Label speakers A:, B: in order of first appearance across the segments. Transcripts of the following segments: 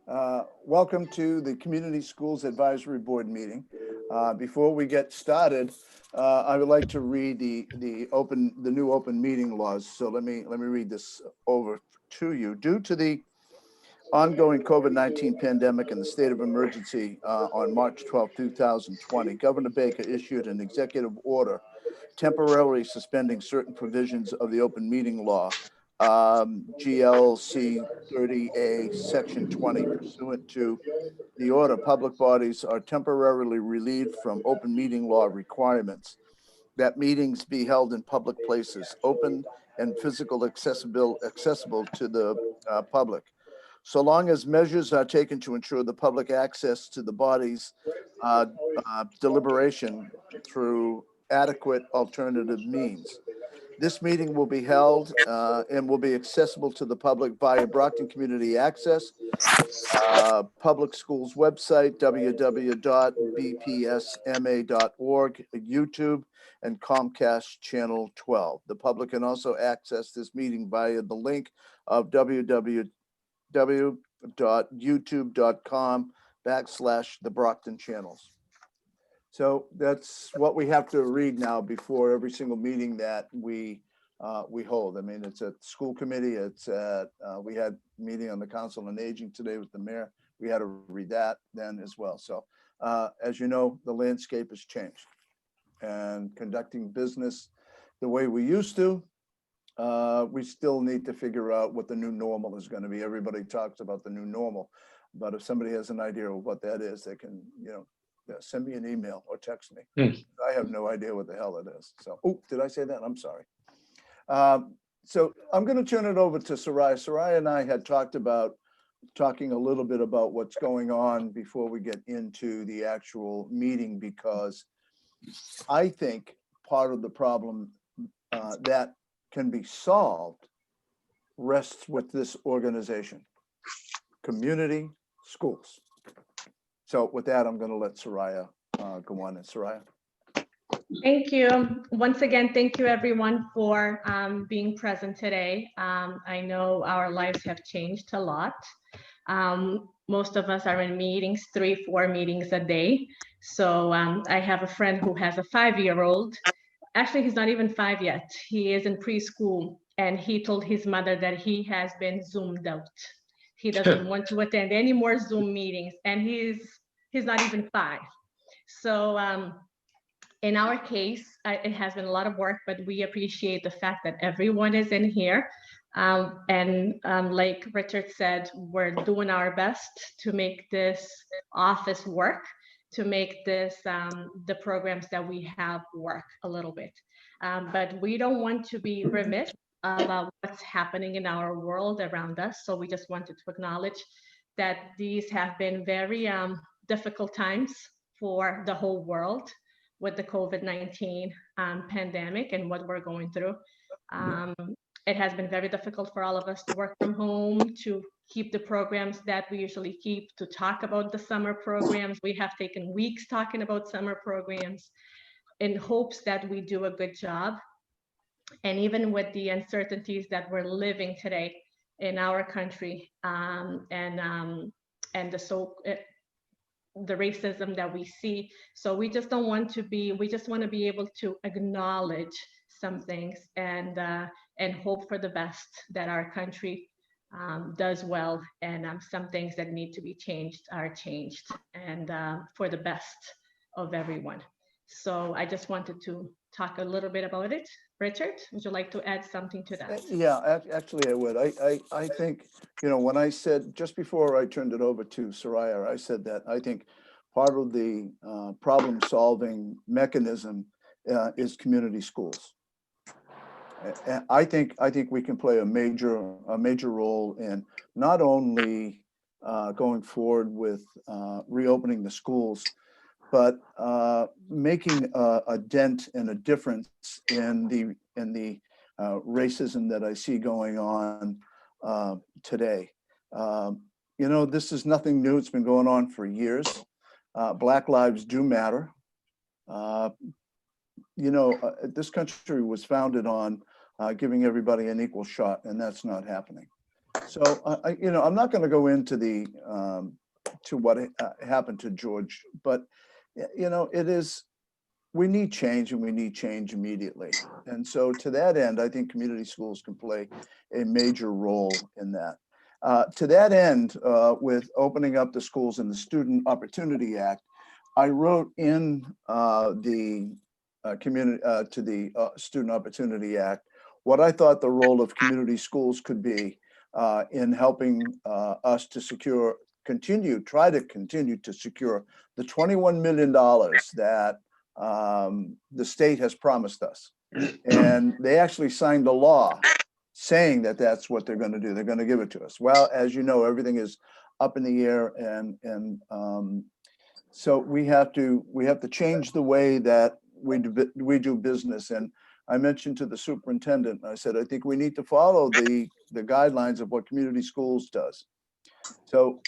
A: Welcome to the Community Schools Advisory Board meeting. Before we get started, I would like to read the new open meeting laws. So let me read this over to you. Due to the ongoing COVID-19 pandemic and the state of emergency on March 12, 2020, Governor Baker issued an executive order temporarily suspending certain provisions of the open meeting law, GLC 30A, Section 20. Pursuant to the order, public bodies are temporarily relieved from open meeting law requirements that meetings be held in public places, open and physical accessible to the public, so long as measures are taken to ensure the public access to the body's deliberation through adequate alternative means. This meeting will be held and will be accessible to the public via Brockton Community Access, Public Schools website, www.bpsma.org, YouTube, and Comcast Channel 12. The public can also access this meeting via the link of www.youtube.com/TheBrocktonChannels. So that's what we have to read now before every single meeting that we hold. I mean, it's a school committee. It's we had a meeting on the Council on Aging today with the mayor. We had to read that then as well. So as you know, the landscape has changed, and conducting business the way we used to, we still need to figure out what the new normal is going to be. Everybody talks about the new normal, but if somebody has an idea of what that is, they can, send me an email or text me. I have no idea what the hell it is. So, oh, did I say that? I'm sorry. So I'm going to turn it over to Soraya. Soraya and I had talking a little bit about what's going on before we get into the actual meeting, because I think part of the problem that can be solved rests with this organization, community schools. So with that, I'm going to let Soraya go on. And Soraya.
B: Thank you. Once again, thank you everyone for being present today. I know our lives have changed a lot. Most of us are in meetings, 3-4 meetings a day. So I have a friend who has a 5-year-old. Actually, he's not even 5 yet. He is in preschool, and he told his mother that he has been Zoomed out. He doesn't want to attend any more Zoom meetings, and he's not even 5. So in our case, it has been a lot of work, but we appreciate the fact that everyone is in here. Like Richard said, we're doing our best to make this office work, to make this the programs that we have work a little bit. But we don't want to be remiss about what's happening in our world around us. So we just wanted to acknowledge that these have been very difficult times for the whole world with the COVID-19 pandemic and what we're going through. It has been very difficult for all of us to work from home, to keep the programs that we usually keep, to talk about the summer programs. We have taken weeks talking about summer programs in hopes that we do a good job. And even with the uncertainties that we're living today in our country, and the racism that we see. So we just don't want to be, we just want to be able to acknowledge some things and hope for the best, that our country does well, and some things that need to be changed are changed, and for the best of everyone. So I just wanted to talk a little bit about it. Richard, would you like to add something to that?
A: Yeah, actually I would. I think, when I said, just before I turned it over to Soraya, I said that I think part of the problem solving mechanism is community schools. I think we can play a major role in not only going forward with reopening the schools, but making a dent and a difference in the racism that I see going on today. This is nothing new. It's been going on for years. Black lives do matter. This country was founded on giving everybody an equal shot, and that's not happening. So, I'm not going to go into the, to what happened to George, but, it is, we need change and we need change immediately. And so to that end, I think community schools can play a major role in that. To that end, with opening up the schools in the Student Opportunity Act, I wrote in the community to the Student Opportunity Act what I thought the role of community schools could be in helping us to try to continue to secure the $21 million that the state has promised us. And they actually signed a law saying that that's what they're going to do. They're going to give it to us. Well, as you know, everything is up in the air, and so we have to change the way that we do business. And I mentioned to the superintendent, I said, I think we need to follow the guidelines of what community schools does. So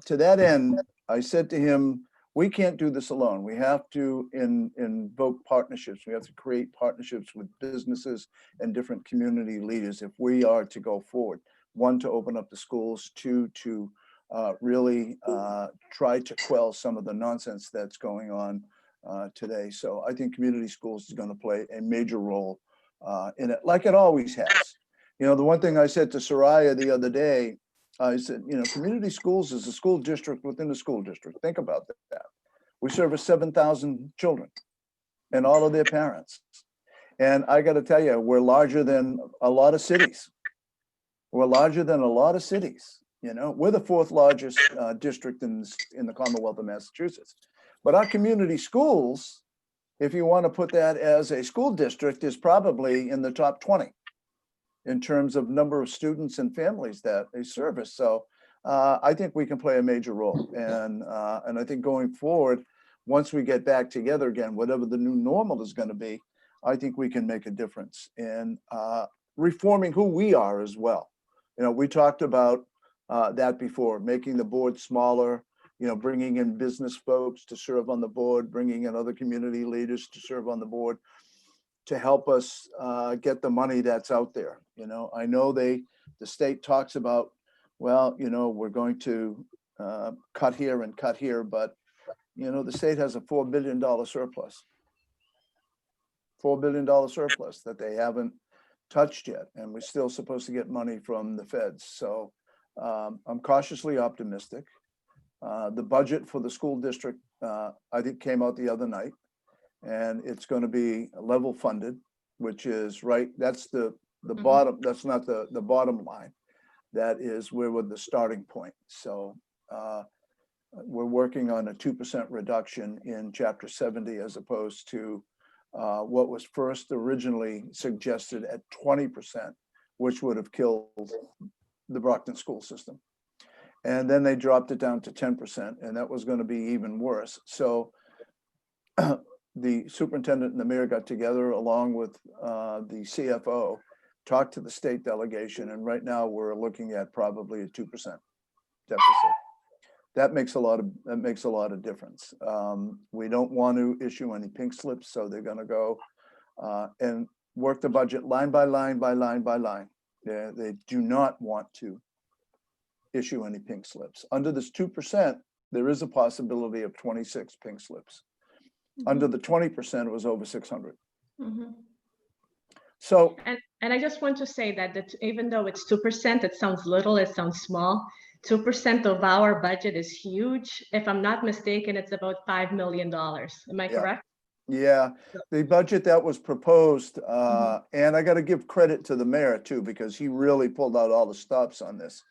A: to that end, I said to him, we can't do this alone. We have to invoke partnerships. We have to create partnerships with businesses and different community leaders if we are to go forward. One, to open up the schools. Two, to really try to quell some of the nonsense that's going on today. So I think community schools is going to play a major role in it, like it always has. The one thing I said to Soraya the other day, I said, community schools is a school district within a school district. Think about that. We service 7,000 children and all of their parents. And I got to tell you, we're larger than a lot of cities. We're larger than a lot of cities. We're the fourth largest district in the Commonwealth of Massachusetts. But our community schools, if you want to put that as a school district, is probably in the top 20. In terms of number of students and families that they service. So I think we can play a major role. And I think going forward, once we get back together again, whatever the new normal is going to be, I think we can make a difference in reforming who we are as well. We talked about that before, making the board smaller, bringing in business folks to serve on the board, bringing in other community leaders to serve on the board, to help us get the money that's out there. I know the state talks about, well, we're going to cut here and cut here, but the state has a $4 billion surplus. $4 billion surplus that they haven't touched yet, and we're still supposed to get money from the feds. So I'm cautiously optimistic. The budget for the school district, I think, came out the other night. And it's going to be level funded, which is right. That's the bottom. That's not the bottom line. That is where we're the starting point. So we're working on a 2% reduction in Chapter 70, as opposed to what was first originally suggested at 20%, which would have killed the Brockton school system. And then they dropped it down to 10%, and that was going to be even worse. So the superintendent and the mayor got together along with the CFO, talked to the state delegation, and right now we're looking at probably a 2% deficit. That makes a lot of difference. We don't want to issue any pink slips, so they're going to go and work the budget line by line by line by line. They do not want to issue any pink slips. Under this 2%, there is a possibility of 26 pink slips. Under the 20%, it was over 600. So,
B: and I just want to say that even though it's 2%, it sounds little, it sounds small. 2% of our budget is huge. If I'm not mistaken, it's about $5 million. Am I correct?
A: Yeah, the budget that was proposed, and I got to give credit to the mayor too, because he really pulled out all the stops on this.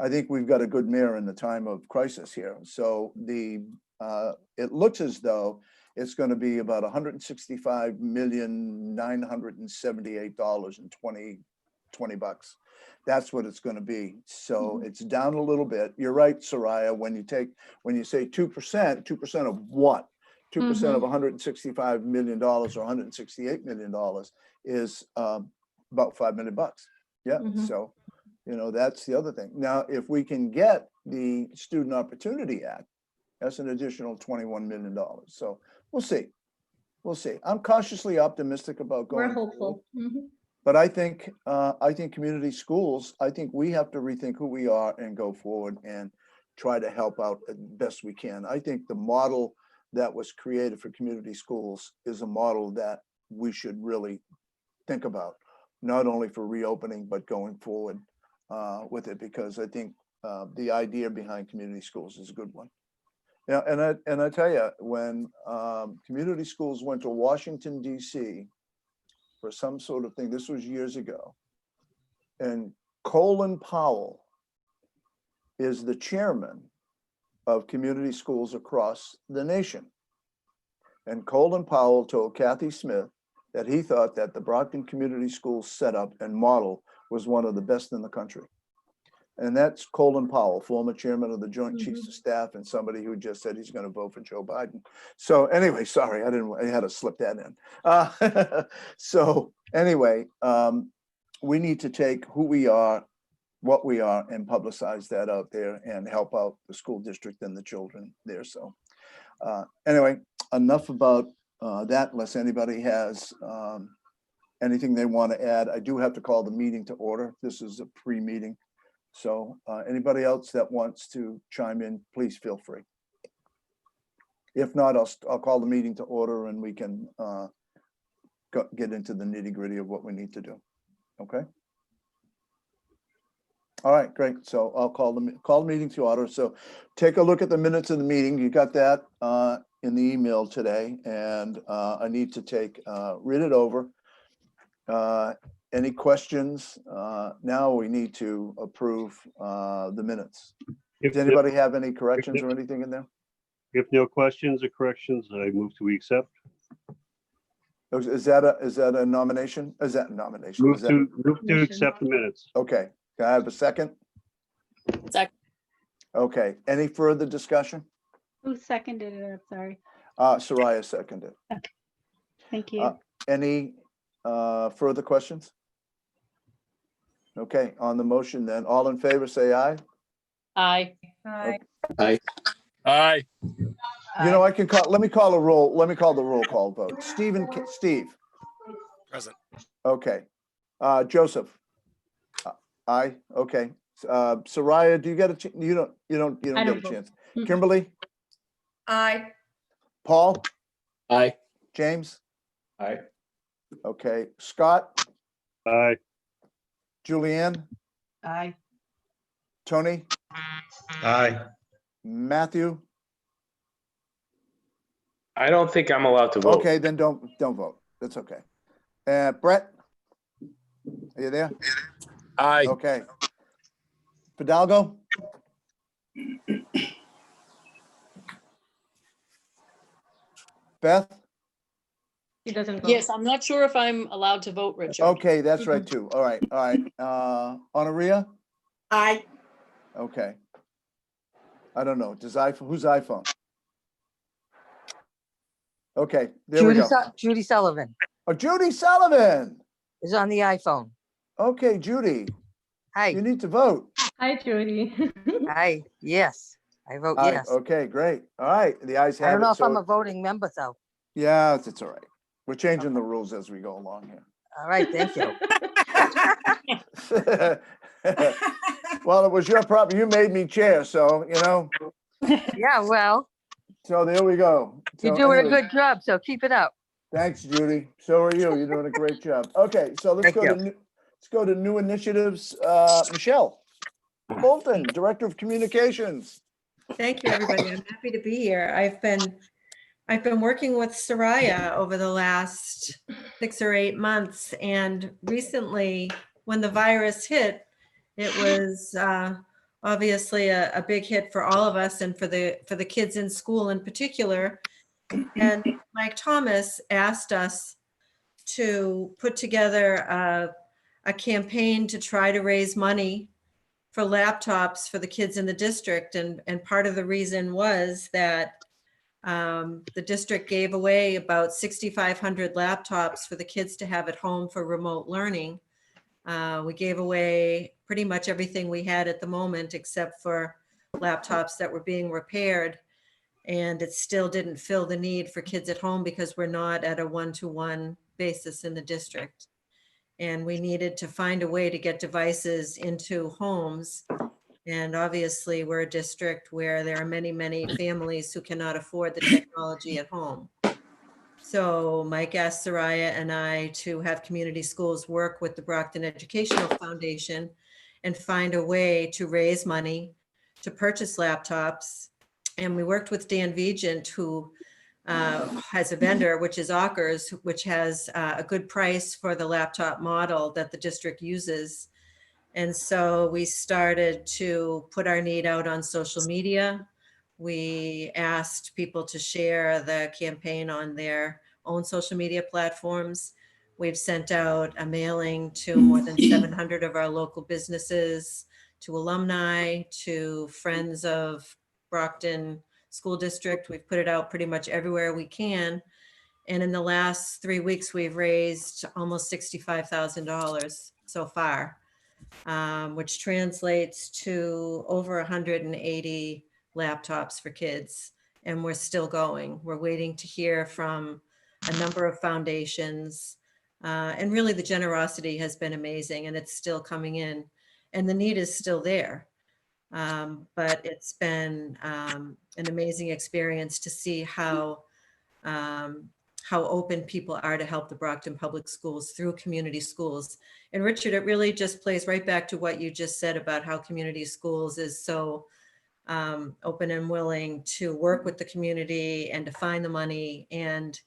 A: I think we've got a good mayor in the time of crisis here. So it looks as though it's going to be about $165,978.20. That's what it's going to be. So it's down a little bit. You're right, Soraya. When you say 2%, 2% of what? 2% of $165 million or $168 million is about $5 million. Yeah. So, that's the other thing. Now, if we can get the Student Opportunity Act, that's an additional $21 million. So we'll see. I'm cautiously optimistic about going.
B: We're hopeful.
A: But I think community schools, I think we have to rethink who we are and go forward and try to help out as best we can. I think the model that was created for community schools is a model that we should really think about, not only for reopening, but going forward with it, because I think the idea behind community schools is a good one. Yeah, and I tell you, when community schools went to Washington, D.C. for some sort of thing, this was years ago, and Colin Powell is the chairman of community schools across the nation. And Colin Powell told Kathy Smith that he thought that the Brockton Community Schools setup and model was one of the best in the country. And that's Colin Powell, former chairman of the Joint Chiefs of Staff and somebody who just said he's going to vote for Joe Biden. So anyway, sorry, I had to slip that in. So anyway, we need to take who we are, what we are, and publicize that out there and help out the school district and the children there. So anyway, enough about that, unless anybody has anything they want to add. I do have to call the meeting to order. This is a pre-meeting. So anybody else that wants to chime in, please feel free. If not, I'll call the meeting to order and we can get into the nitty-gritty of what we need to do. Okay. All right, great. So I'll call the meeting to order. So take a look at the minutes of the meeting. You got that in the email today, and I need to read it over. Any questions? Now we need to approve the minutes. Does anybody have any corrections or anything in there?
C: If no questions or corrections, I move to accept.
A: Is that a nomination? Is that a nomination?
C: Move to accept the minutes.
A: Okay. Can I have a second?
D: Second.
A: Okay. Any further discussion?
D: Who seconded it? I'm sorry.
A: Soraya seconded.
D: Okay. Thank you.
A: Any further questions? Okay, on the motion then, all in favor, say aye.
D: Aye.
E: Aye.
F: Aye.
E: Aye.
A: You know, let me call the roll call vote. Steve.
E: Present.
A: Okay. Joseph. Aye. Okay. Soraya, do you get a chance? You don't
B: I
A: get
B: don't
A: a
B: vote.
A: chance. Kimberly?
E: Aye.
A: Paul?
F: Aye.
A: James?
F: Aye.
A: Okay. Scott?
C: Aye.
A: Julianne?
D: Aye.
A: Tony?
E: Aye.
A: Matthew?
F: I don't think I'm allowed to vote.
A: Okay, then don't vote. That's okay. Brett? Are you there?
E: Aye.
A: Okay. Fidalgo? Beth?
B: He doesn't vote.
D: Yes, I'm not sure if I'm allowed to vote, Richard.
A: Okay, that's right too. All right, all right. Honoria?
D: Aye.
A: Okay. I don't know. Whose iPhone? Okay, there we go.
G: Judy Sullivan
A: Oh, Judy Sullivan.
G: is on the iPhone.
A: Okay, Judy, you
G: Hi,
A: need to vote.
B: Hi, Judy.
G: hi, yes, I vote
A: Aye,
G: yes.
A: okay, great. All right, the ayes
G: I
A: have
G: don't know
A: it.
G: if I'm
A: So,
G: a voting member though.
A: yeah, it's all right. We're changing the rules as we go along here.
G: All right, thank you.
A: Well, it was your problem. You made me chair, so,
G: Yeah, well,
A: so there we go.
G: you're
A: So
G: doing a
A: anyway,
G: good job, so keep it up.
A: thanks, Judy. So are you. You're doing a great job. Okay, so let's go to new initiatives. Michelle Bolton, Director of Communications.
H: Thank you, everybody. I'm happy to be here. I've been working with Soraya over the last 6 or 8 months, and recently, when the virus hit, it was obviously a big hit for all of us and for the kids in school in particular. And Mike Thomas asked us to put together a campaign to try to raise money for laptops for the kids in the district. And part of the reason was that the district gave away about 6,500 laptops for the kids to have at home for remote learning. We gave away pretty much everything we had at the moment, except for laptops that were being repaired. And it still didn't fill the need for kids at home because we're not at a one-to-one basis in the district. And we needed to find a way to get devices into homes. And obviously, we're a district where there are many, many families who cannot afford the technology at home. So Mike asked Soraya and I to have community schools work with the Brockton Educational Foundation and find a way to raise money to purchase laptops. And we worked with Dan Vigent, who has a vendor, which is Ockers, which has a good price for the laptop model that the district uses. And so we started to put our need out on social media. We asked people to share the campaign on their own social media platforms. We've sent out a mailing to more than 700 of our local businesses, to alumni, to friends of Brockton School District. We've put it out pretty much everywhere we can. And in the last 3 weeks, we've raised almost $65,000 so far, which translates to over 180 laptops for kids. And we're still going. We're waiting to hear from a number of foundations. And really the generosity has been amazing, and it's still coming in, and the need is still there. But it's been an amazing experience to see how open people are to help the Brockton Public Schools through community schools. And Richard, it really just plays right back to what you just said about how community schools is so open and willing to work with the community and to find the money. And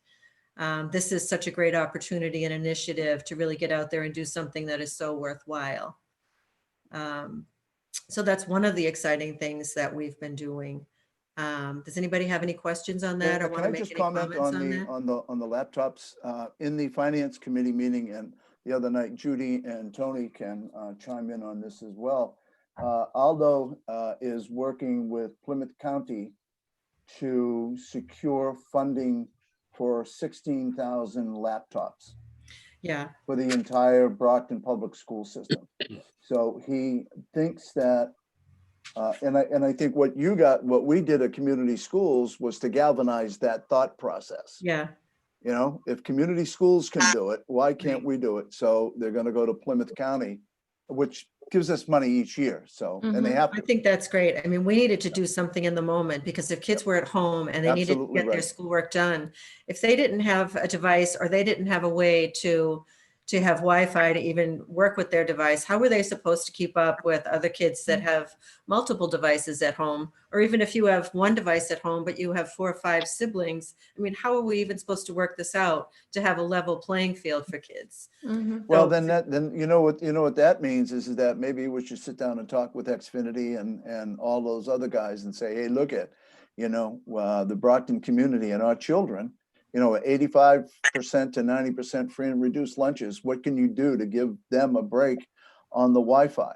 H: this is such a great opportunity and initiative to really get out there and do something that is so worthwhile. So that's one of the exciting things that we've been doing. Does anybody have any questions on that, or want to make any comments on that?
A: On the laptops, in the finance committee meeting and the other night, Judy and Tony can chime in on this as well. Aldo is working with Plymouth County to secure funding for 16,000 laptops.
H: Yeah.
A: For the entire Brockton public school system. So he thinks that, and I think what we did at community schools was to galvanize that thought process.
H: Yeah.
A: You know, if community schools can do it, why can't we do it? So they're going to go to Plymouth County, which gives us money each year. So, and they have
H: I
A: to.
H: think that's great. I mean, we needed to do something in the moment, because if kids were at home and they needed to
A: Absolutely
H: get their
A: right.
H: schoolwork done, if they didn't have a device, or they didn't have a way to have Wi-Fi to even work with their device, how were they supposed to keep up with other kids that have multiple devices at home? Or even if you have one device at home, but you have 4 or 5 siblings, I mean, how are we even supposed to work this out to have a level playing field for kids?
A: Well,
H: So-
A: then you know what that means is that maybe we should sit down and talk with Xfinity and all those other guys and say, hey, look at, the Brockton community and our children, 85% to 90% free and reduced lunches. What can you do to give them a break on the Wi-Fi?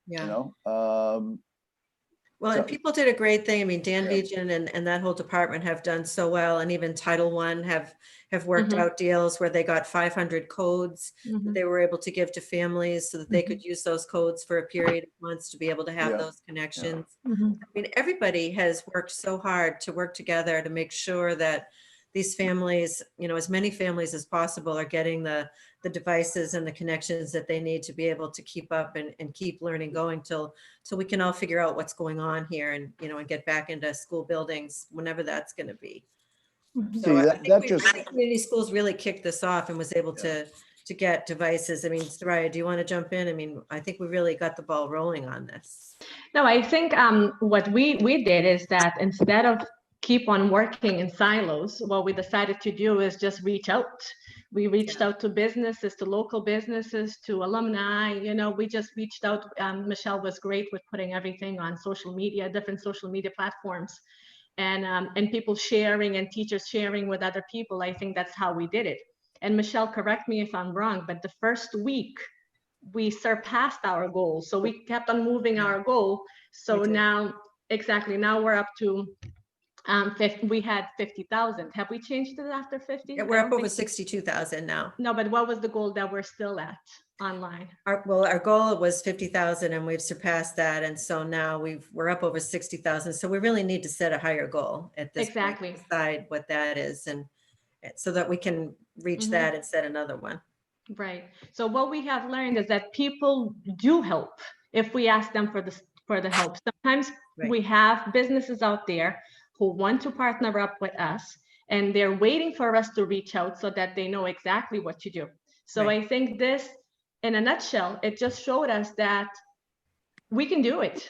H: Yeah.
A: So-
H: And people did a great thing. I mean, Dan Vigent and that whole department have done so well. And even Title I have worked out deals where they got 500 codes that they were able to give to families so that they could use those codes for a period of months to be able to have
A: Yeah.
H: those connections. I mean, everybody has worked so hard to work together to make sure that these families, as many families as possible are getting the devices and the connections that they need to be able to keep up and keep learning going till we can all figure out what's going on here and get back into school buildings whenever that's going to be. So I think community schools really kicked this off and was able to get devices. I mean, Soraya, do you want to jump in? I mean, I think we really got the ball rolling on this.
B: No, I think what we did is that instead of keep on working in silos, what we decided to do is just reach out. We reached out to businesses, to local businesses, to alumni. We just reached out. Michelle was great with putting everything on social media, different social media platforms, and people sharing and teachers sharing with other people. I think that's how we did it. And Michelle, correct me if I'm wrong, but the first week we surpassed our goal. So we kept on moving our goal. So now, exactly, now we're up to we had 50,000. Have we changed it after 50?
H: Yeah, we're up over 62,000 now.
B: No, but what was the goal that we're still at online?
H: Our goal was 50,000 and we've surpassed that. And so now we're up over 60,000. So we really need to set a higher goal at this point, decide what that is, and so that we can reach that and set another one.
B: Right. So what we have learned is that people do help if we ask them for the help. Sometimes
H: Right.
B: we have businesses out there who want to partner up with us, and they're waiting for us to reach out so that they know exactly what to do. So
H: Right.
B: I think this, in a nutshell, it just showed us that we can do it.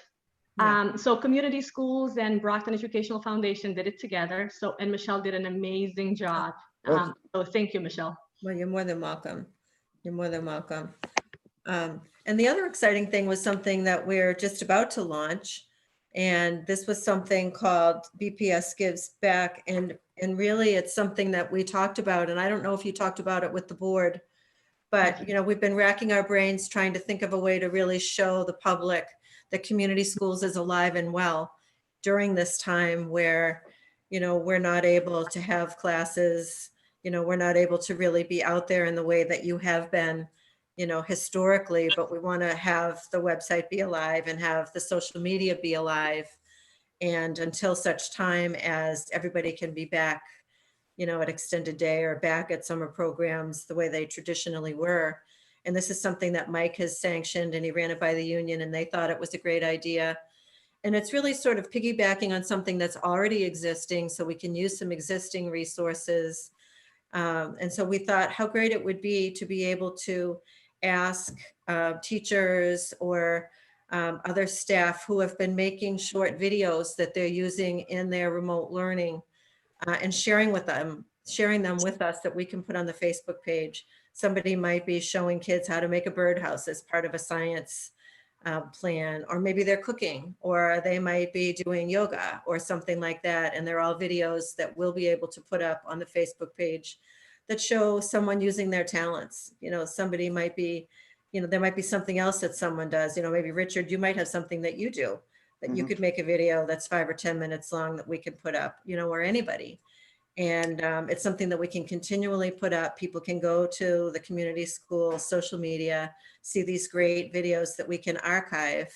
H: Yeah.
B: So community schools and Brockton Educational Foundation did it together. So, and Michelle did an amazing job. So thank you, Michelle.
H: Well, you're more than welcome. You're more than welcome. And the other exciting thing was something that we're just about to launch. And this was something called BPS Gives Back. And really it's something that we talked about. And I don't know if you talked about it with the board, but you know, we've been racking our brains trying to think of a way to really show the public that community schools is alive and well during this time where, you know, we're not able to have classes, you know, we're not able to really be out there in the way that you have been, you know, historically, but we want to have the website be alive and have the social media be alive. And until such time as everybody can be back, you know, at extended day or back at summer programs the way they traditionally were. And this is something that Mike has sanctioned, and he ran it by the union and they thought it was a great idea. And it's really sort of piggybacking on something that's already existing, so we can use some existing resources. And so we thought how great it would be to be able to ask teachers or other staff who have been making short videos that they're using in their remote learning and sharing them with us that we can put on the Facebook page. Somebody might be showing kids how to make a birdhouse as part of a science plan, or maybe they're cooking, or they might be doing yoga or something like that. And they're all videos that we'll be able to put up on the Facebook page that show someone using their talents. You know, somebody might be, you know, there might be something else that someone does. You know, maybe Richard, you might have something that you do that you could make a video that's 5 or 10 minutes long that we can put up, you know, or anybody. And it's something that we can continually put up. People can go to the community school social media, see these great videos that we can archive.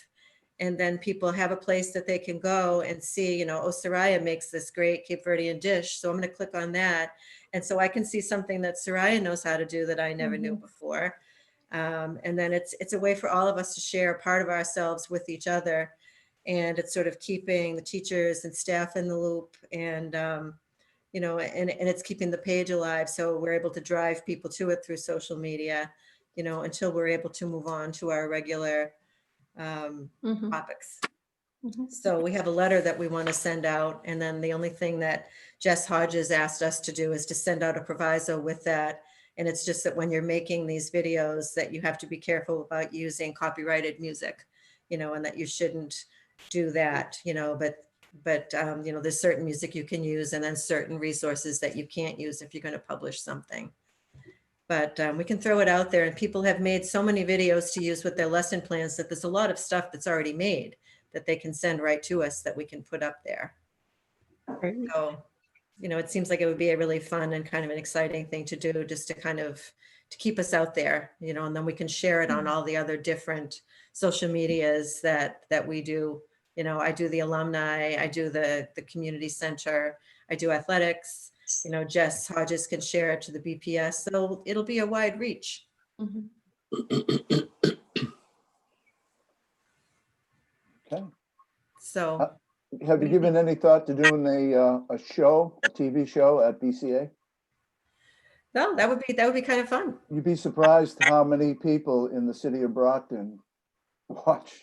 H: And then people have a place that they can go and see, you know, oh, Soraya makes this great Cape Verdean dish. So I'm going to click on that. And so I can see something that Soraya knows how to do that I never knew before. And then it's a way for all of us to share a part of ourselves with each other. And it's sort of keeping the teachers and staff in the loop, and you know, and it's keeping the page alive. So we're able to drive people to it through social media, you know, until we're able to move on to our regular topics. So we have a letter that we want to send out. And then the only thing that Jess Hodges asked us to do is to send out a proviso with that. And it's just that when you're making these videos that you have to be careful about using copyrighted music, you know, and that you shouldn't do that, you know, but you know, there's certain music you can use and then certain resources that you can't use if you're going to publish something. But we can throw it out there, and people have made so many videos to use with their lesson plans that there's a lot of stuff that's already made that they can send right to us that we can put up there. So, you know, it seems like it would be a really fun and kind of an exciting thing to do, just to kind of to keep us out there, you know, and then we can share it on all the other different social medias that we do. You know, I do the alumni, I do the community center, I do athletics, you know, Jess Hodges can share it to the BPS. So it'll be a wide reach.
A: Okay.
H: So
A: Have you given any thought to doing a show, a TV show at BCA?
H: no, that would be kind of fun.
A: You'd be surprised how many people in the city of Brockton watch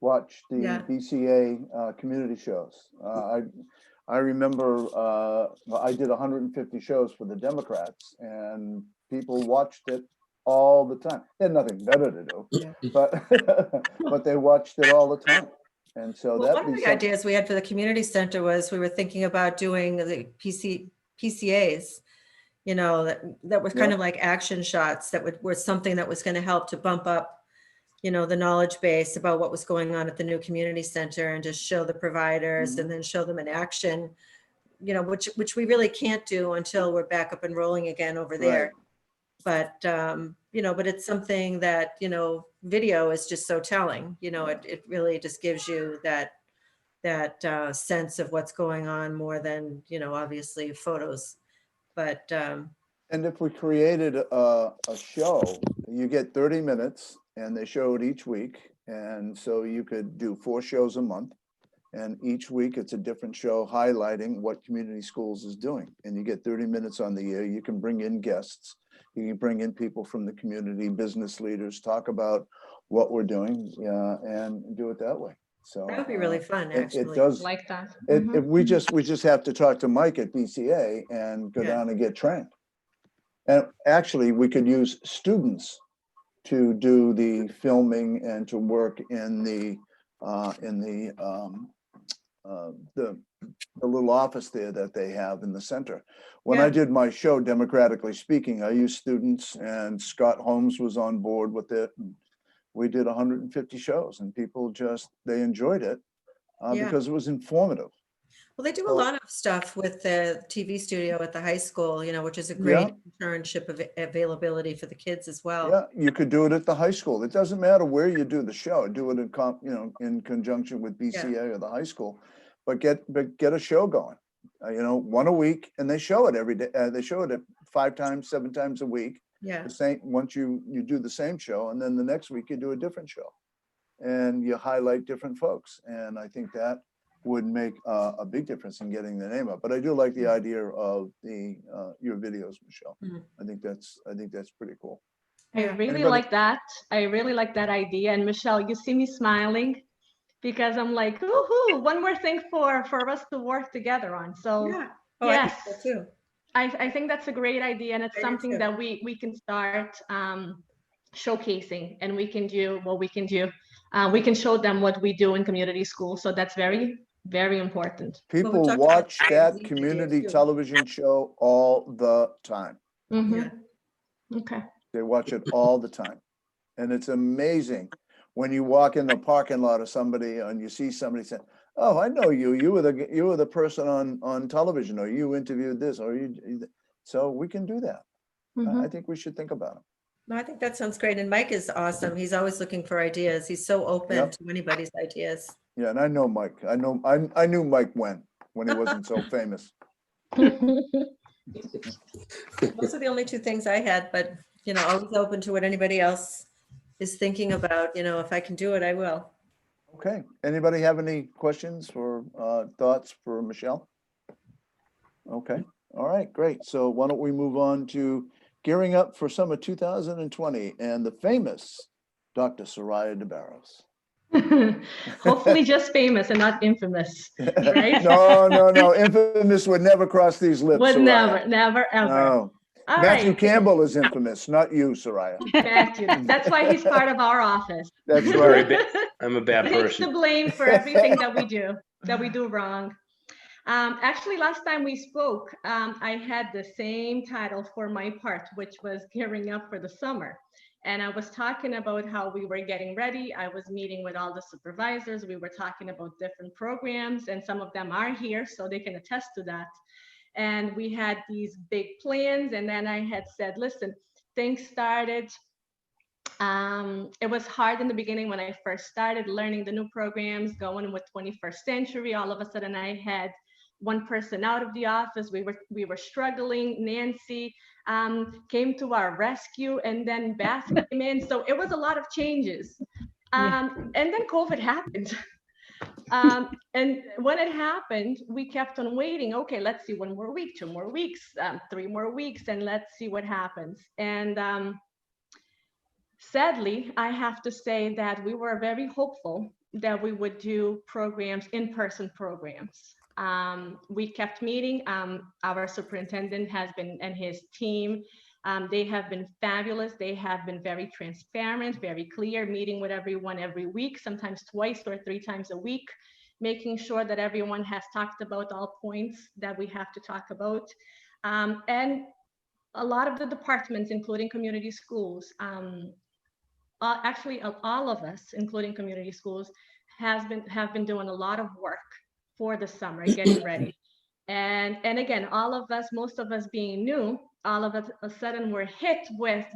A: the BCA community shows. I remember I did 150 shows for the Democrats, and people watched it all the time. They had nothing better to do, but they watched it all the time. And so
H: well, one of the ideas we had for the community center was we were thinking about doing the PCAs, you know, that was kind of like action shots that were something that was going to help to bump up, you know, the knowledge base about what was going on at the new community center, and just show the providers and then show them in action, you know, which we really can't do until we're back up and rolling again over there. But, you know, but it's something that, you know, video is just so telling, you know, it really just gives you that sense of what's going on more than, you know, obviously photos. But
A: And if we created a show, you get 30 minutes and they show it each week. And so you could do 4 shows a month. And each week it's a different show highlighting what community schools is doing. And you get 30 minutes on the year. You can bring in guests. You can bring in people from the community, business leaders, talk about what we're doing, and do it that way. So
H: That would be really fun,
A: it
H: actually.
A: does.
B: Like that.
A: We just have to talk to Mike at BCA and go
H: Yeah.
A: down and get trained. And actually, we could use students to do the filming and to work in the little office there that they have in the center. When I
H: Yeah.
A: did my show, Democratically Speaking, I used students, and Scott Holmes was on board with it. And we did 150 shows, and people they enjoyed it
H: Yeah.
A: because it was informative.
H: Well, they do a lot of stuff with the TV studio at the high school, which is a
A: Yeah.
H: great internship availability for the kids as well.
A: Yeah, you could do it at the high school. It doesn't matter where you do the show. Do it in conjunction with BCA or the high school, but get a show going. One a week, and they show it every day. They show it 5 times, 7 times a week.
H: Yeah.
A: The same. Once you do the same show, and then the next week you do a different show, and you highlight different folks. And I think that would make a big difference in getting the name up. But I do like the idea of your videos, Michelle.
H: Mhm.
A: I think that's pretty cool.
B: I
H: Yeah.
B: really
A: Anybody-
B: like that. I really like that idea. And Michelle, you see me smiling because I'm like, woohoo, one more thing for us to work together on. So
H: Yeah. Oh, I think so
B: yes.
H: too.
B: I think that's a great idea, and it's
H: I do
B: something
H: too.
B: that we can start showcasing, and we can do what we can do. We can show them what we do in community schools. So that's very, very important.
A: People
H: talked about
A: watch
H: magazine
A: that
H: ideas
A: community
H: too.
A: television show all the time.
B: Mhm.
H: Yeah.
B: Okay.
A: They watch it all the time. And it's amazing when you walk in the parking lot of somebody and you see somebody saying, "Oh, I know you. You were the person on television, or you interviewed this, or you." So we can do that.
B: Mhm.
A: I think we should think about it.
H: No, I think that sounds great. And Mike is awesome. He's always looking for ideas. He's so open
A: Yep.
H: to anybody's ideas.
A: Yeah, and I know Mike. I knew Mike when he wasn't so famous.
H: Those are the only 2 things I had, but, always open to what anybody else is thinking about. If I can do it, I will.
A: Okay. Anybody have any questions or thoughts for Michelle? Okay. All right, great. So why don't we move on to gearing up for summer 2020 and the famous Dr. Soraya DeBarros.
B: Hopefully just famous and not infamous, right?
A: No. Infamous would never cross these lips.
B: Would
A: Soraya.
B: never, ever.
A: No.
B: All
A: Matthew
B: right.
A: Campbell is infamous, not you, Soraya.
B: Matthew. That's why he's part of our office.
A: That's
F: Very
A: right.
F: bad. I'm a bad
B: Takes the
F: person.
B: blame for everything that we do wrong. Actually, last time we spoke, I had the same title for my part, which was gearing up for the summer. And I was talking about how we were getting ready. I was meeting with all the supervisors. We were talking about different programs, and some of them are here, so they can attest to that. And we had these big plans. And then I had said, listen, things started. It was hard in the beginning when I first started learning the new programs, going with 21st Century. All of a sudden I had one person out of the office. We were struggling. Nancy came to our rescue, and then Beth came in. So it was a lot of changes. And then COVID happened. And when it happened, we kept on waiting. Okay, let's see, 1 more week, 2 more weeks, 3 more weeks, and let's see what happens. And sadly, I have to say that we were very hopeful that we would do programs, in-person programs. We kept meeting. Our superintendent has been, and his team, they have been fabulous. They have been very transparent, very clear, meeting with everyone every week, sometimes twice or 3 times a week, making sure that everyone has talked about all points that we have to talk about. And a lot of the departments, including community schools, actually all of us, including community schools, have been doing a lot of work for the summer, getting ready. And again, all of us, most of us being new, all of a sudden we're hit with,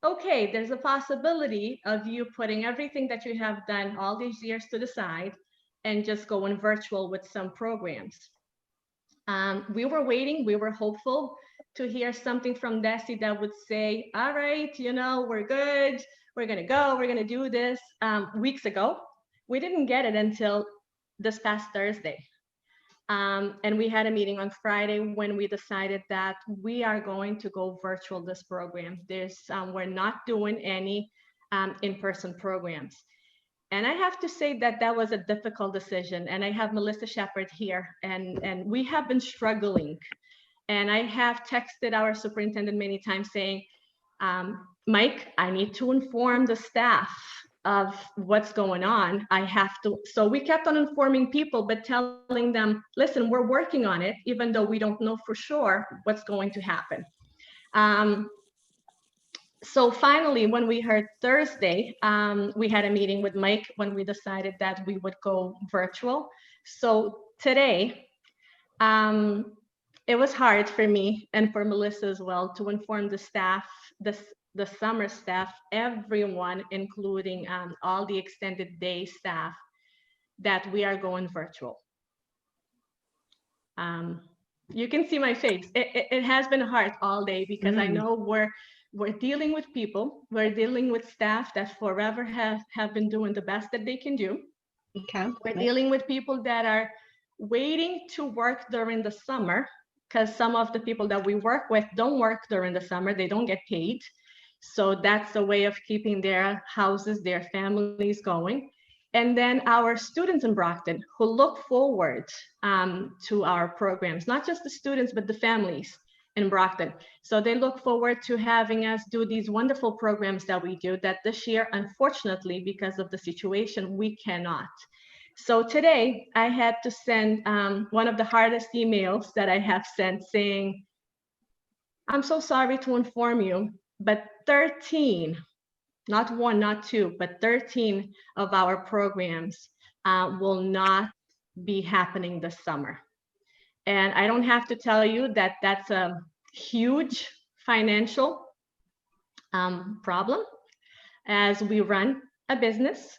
B: okay, there's a possibility of you putting everything that you have done all these years to the side and just going virtual with some programs. We were waiting, we were hopeful, to hear something from Desi that would say, all right, we're good, we're gonna go, we're gonna do this weeks ago. We didn't get it until this past Thursday. And we had a meeting on Friday when we decided that we are going to go virtual this program. We're not doing any in-person programs. And I have to say that that was a difficult decision. And I have Melissa Shepard here, and we have been struggling. And I have texted our superintendent many times saying, Mike, I need to inform the staff of what's going on. I have to. So we kept on informing people, but telling them, listen, we're working on it, even though we don't know for sure what's going to happen. So finally, when we heard Thursday, we had a meeting with Mike when we decided that we would go virtual. So today, it was hard for me and for Melissa as well to inform the staff, the summer staff, everyone, including all the extended day staff, that we are going virtual. You can see my face. It has been hard all day because I know we're dealing with people, we're dealing with staff that forever have been doing the best that they can do.
D: Okay.
B: We're dealing with people that are waiting to work during the summer, because some of the people that we work with don't work during the summer, they don't get paid. So that's a way of keeping their houses, their families going. And then our students in Brockton who look forward to our programs, not just the students, but the families in Brockton. So they look forward to having us do these wonderful programs that we do, that this year, unfortunately, because of the situation, we cannot. So today I had to send one of the hardest emails that I have sent, saying, I'm so sorry to inform you, but 13, not one, not two, but 13 of our programs will not be happening this summer. And I don't have to tell you that that's a huge financial problem as we run a business.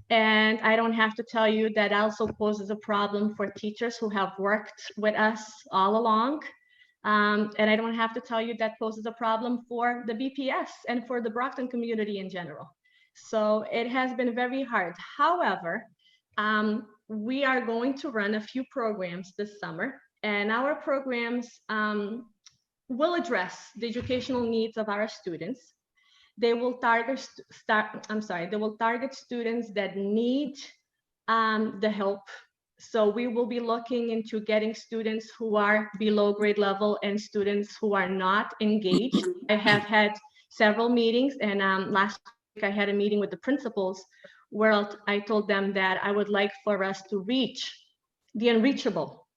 B: And I don't have to tell you that also poses a problem for teachers who have worked with us all along. And I don't have to tell you that poses a problem for the BPS and for the Brockton community in general. So it has been very hard. However, we are going to run a few programs this summer, and our programs will address the educational needs of our students. They will target students that need the help. So we will be looking into getting students who are below grade level and students who are not engaged. I have had several meetings, and last week I had a meeting with the principals where I told them that I would like for us to reach the unreachable,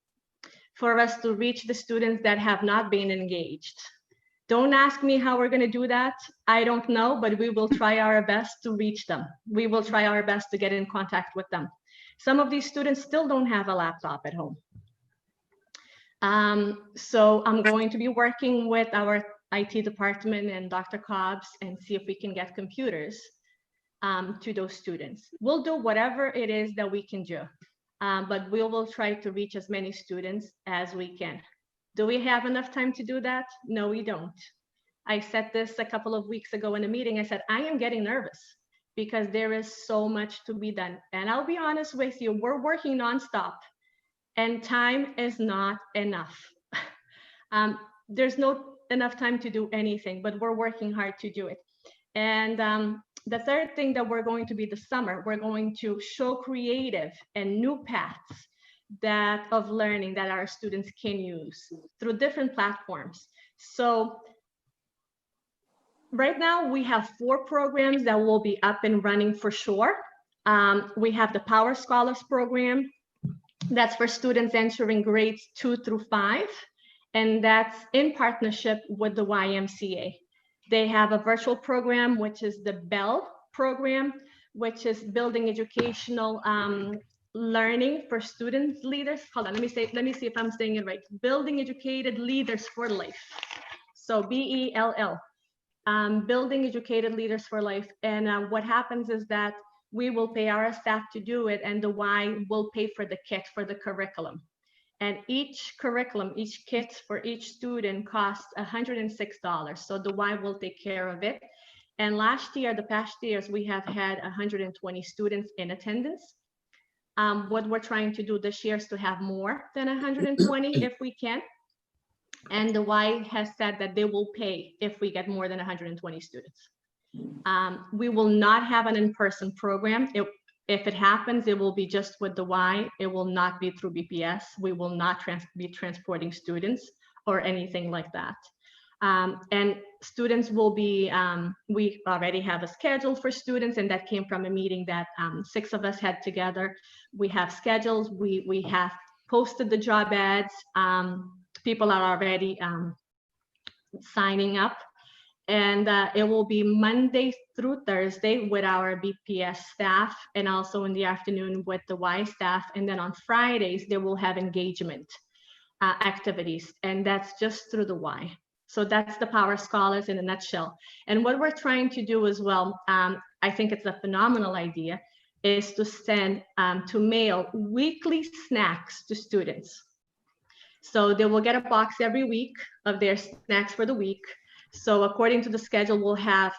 B: for us to reach the students that have not been engaged. Don't ask me how we're going to do that. I don't know, but we will try our best to reach them. We will try our best to get in contact with them. Some of these students still don't have a laptop at home. So I'm going to be working with our IT department and Dr. Cobbs and see if we can get computers to those students. We'll do whatever it is that we can do, but we will try to reach as many students as we can. Do we have enough time to do that? No, we don't. I said this a couple of weeks ago in a meeting. I said, I am getting nervous because there is so much to be done. And I'll be honest with you, we're working nonstop and time is not enough. There's not enough time to do anything, but we're working hard to do it. And the third thing that we're going to be this summer, we're going to show creative and new paths of learning that our students can use through different platforms. So right now we have 4 programs that will be up and running for sure. We have the Power Scholars program. That's for students entering grades 2 through 5. And that's in partnership with the YMCA. They have a virtual program, which is the BELL program, which is building educational learning for students, leaders. Hold on, let me see if I'm saying it right. Building educated leaders for life. So BELL, building educated leaders for life. And what happens is that we will pay our staff to do it, and the Y will pay for the kit for the curriculum. And each curriculum, each kit for each student costs $106. So the Y will take care of it. And the past years, we have had 120 students in attendance. What we're trying to do this year is to have more than 120 if we can. And the Y has said that they will pay if we get more than 120 students. We will not have an in-person program. If it happens, it will be just with the Y. It will not be through BPS. We will not be transporting students or anything like that. And students will be, we already have a schedule for students, and that came from a meeting that 6 of us had together. We have schedules, we have posted the job ads. People are already signing up. And it will be Monday through Thursday with our BPS staff, and also in the afternoon with the Y staff. And then on Fridays, they will have engagement activities, and that's just through the Y. So that's the Power Scholars in a nutshell. And what we're trying to do as well, I think it's a phenomenal idea, is to mail weekly snacks to students. So they will get a box every week of their snacks for the week. So according to the schedule, we'll have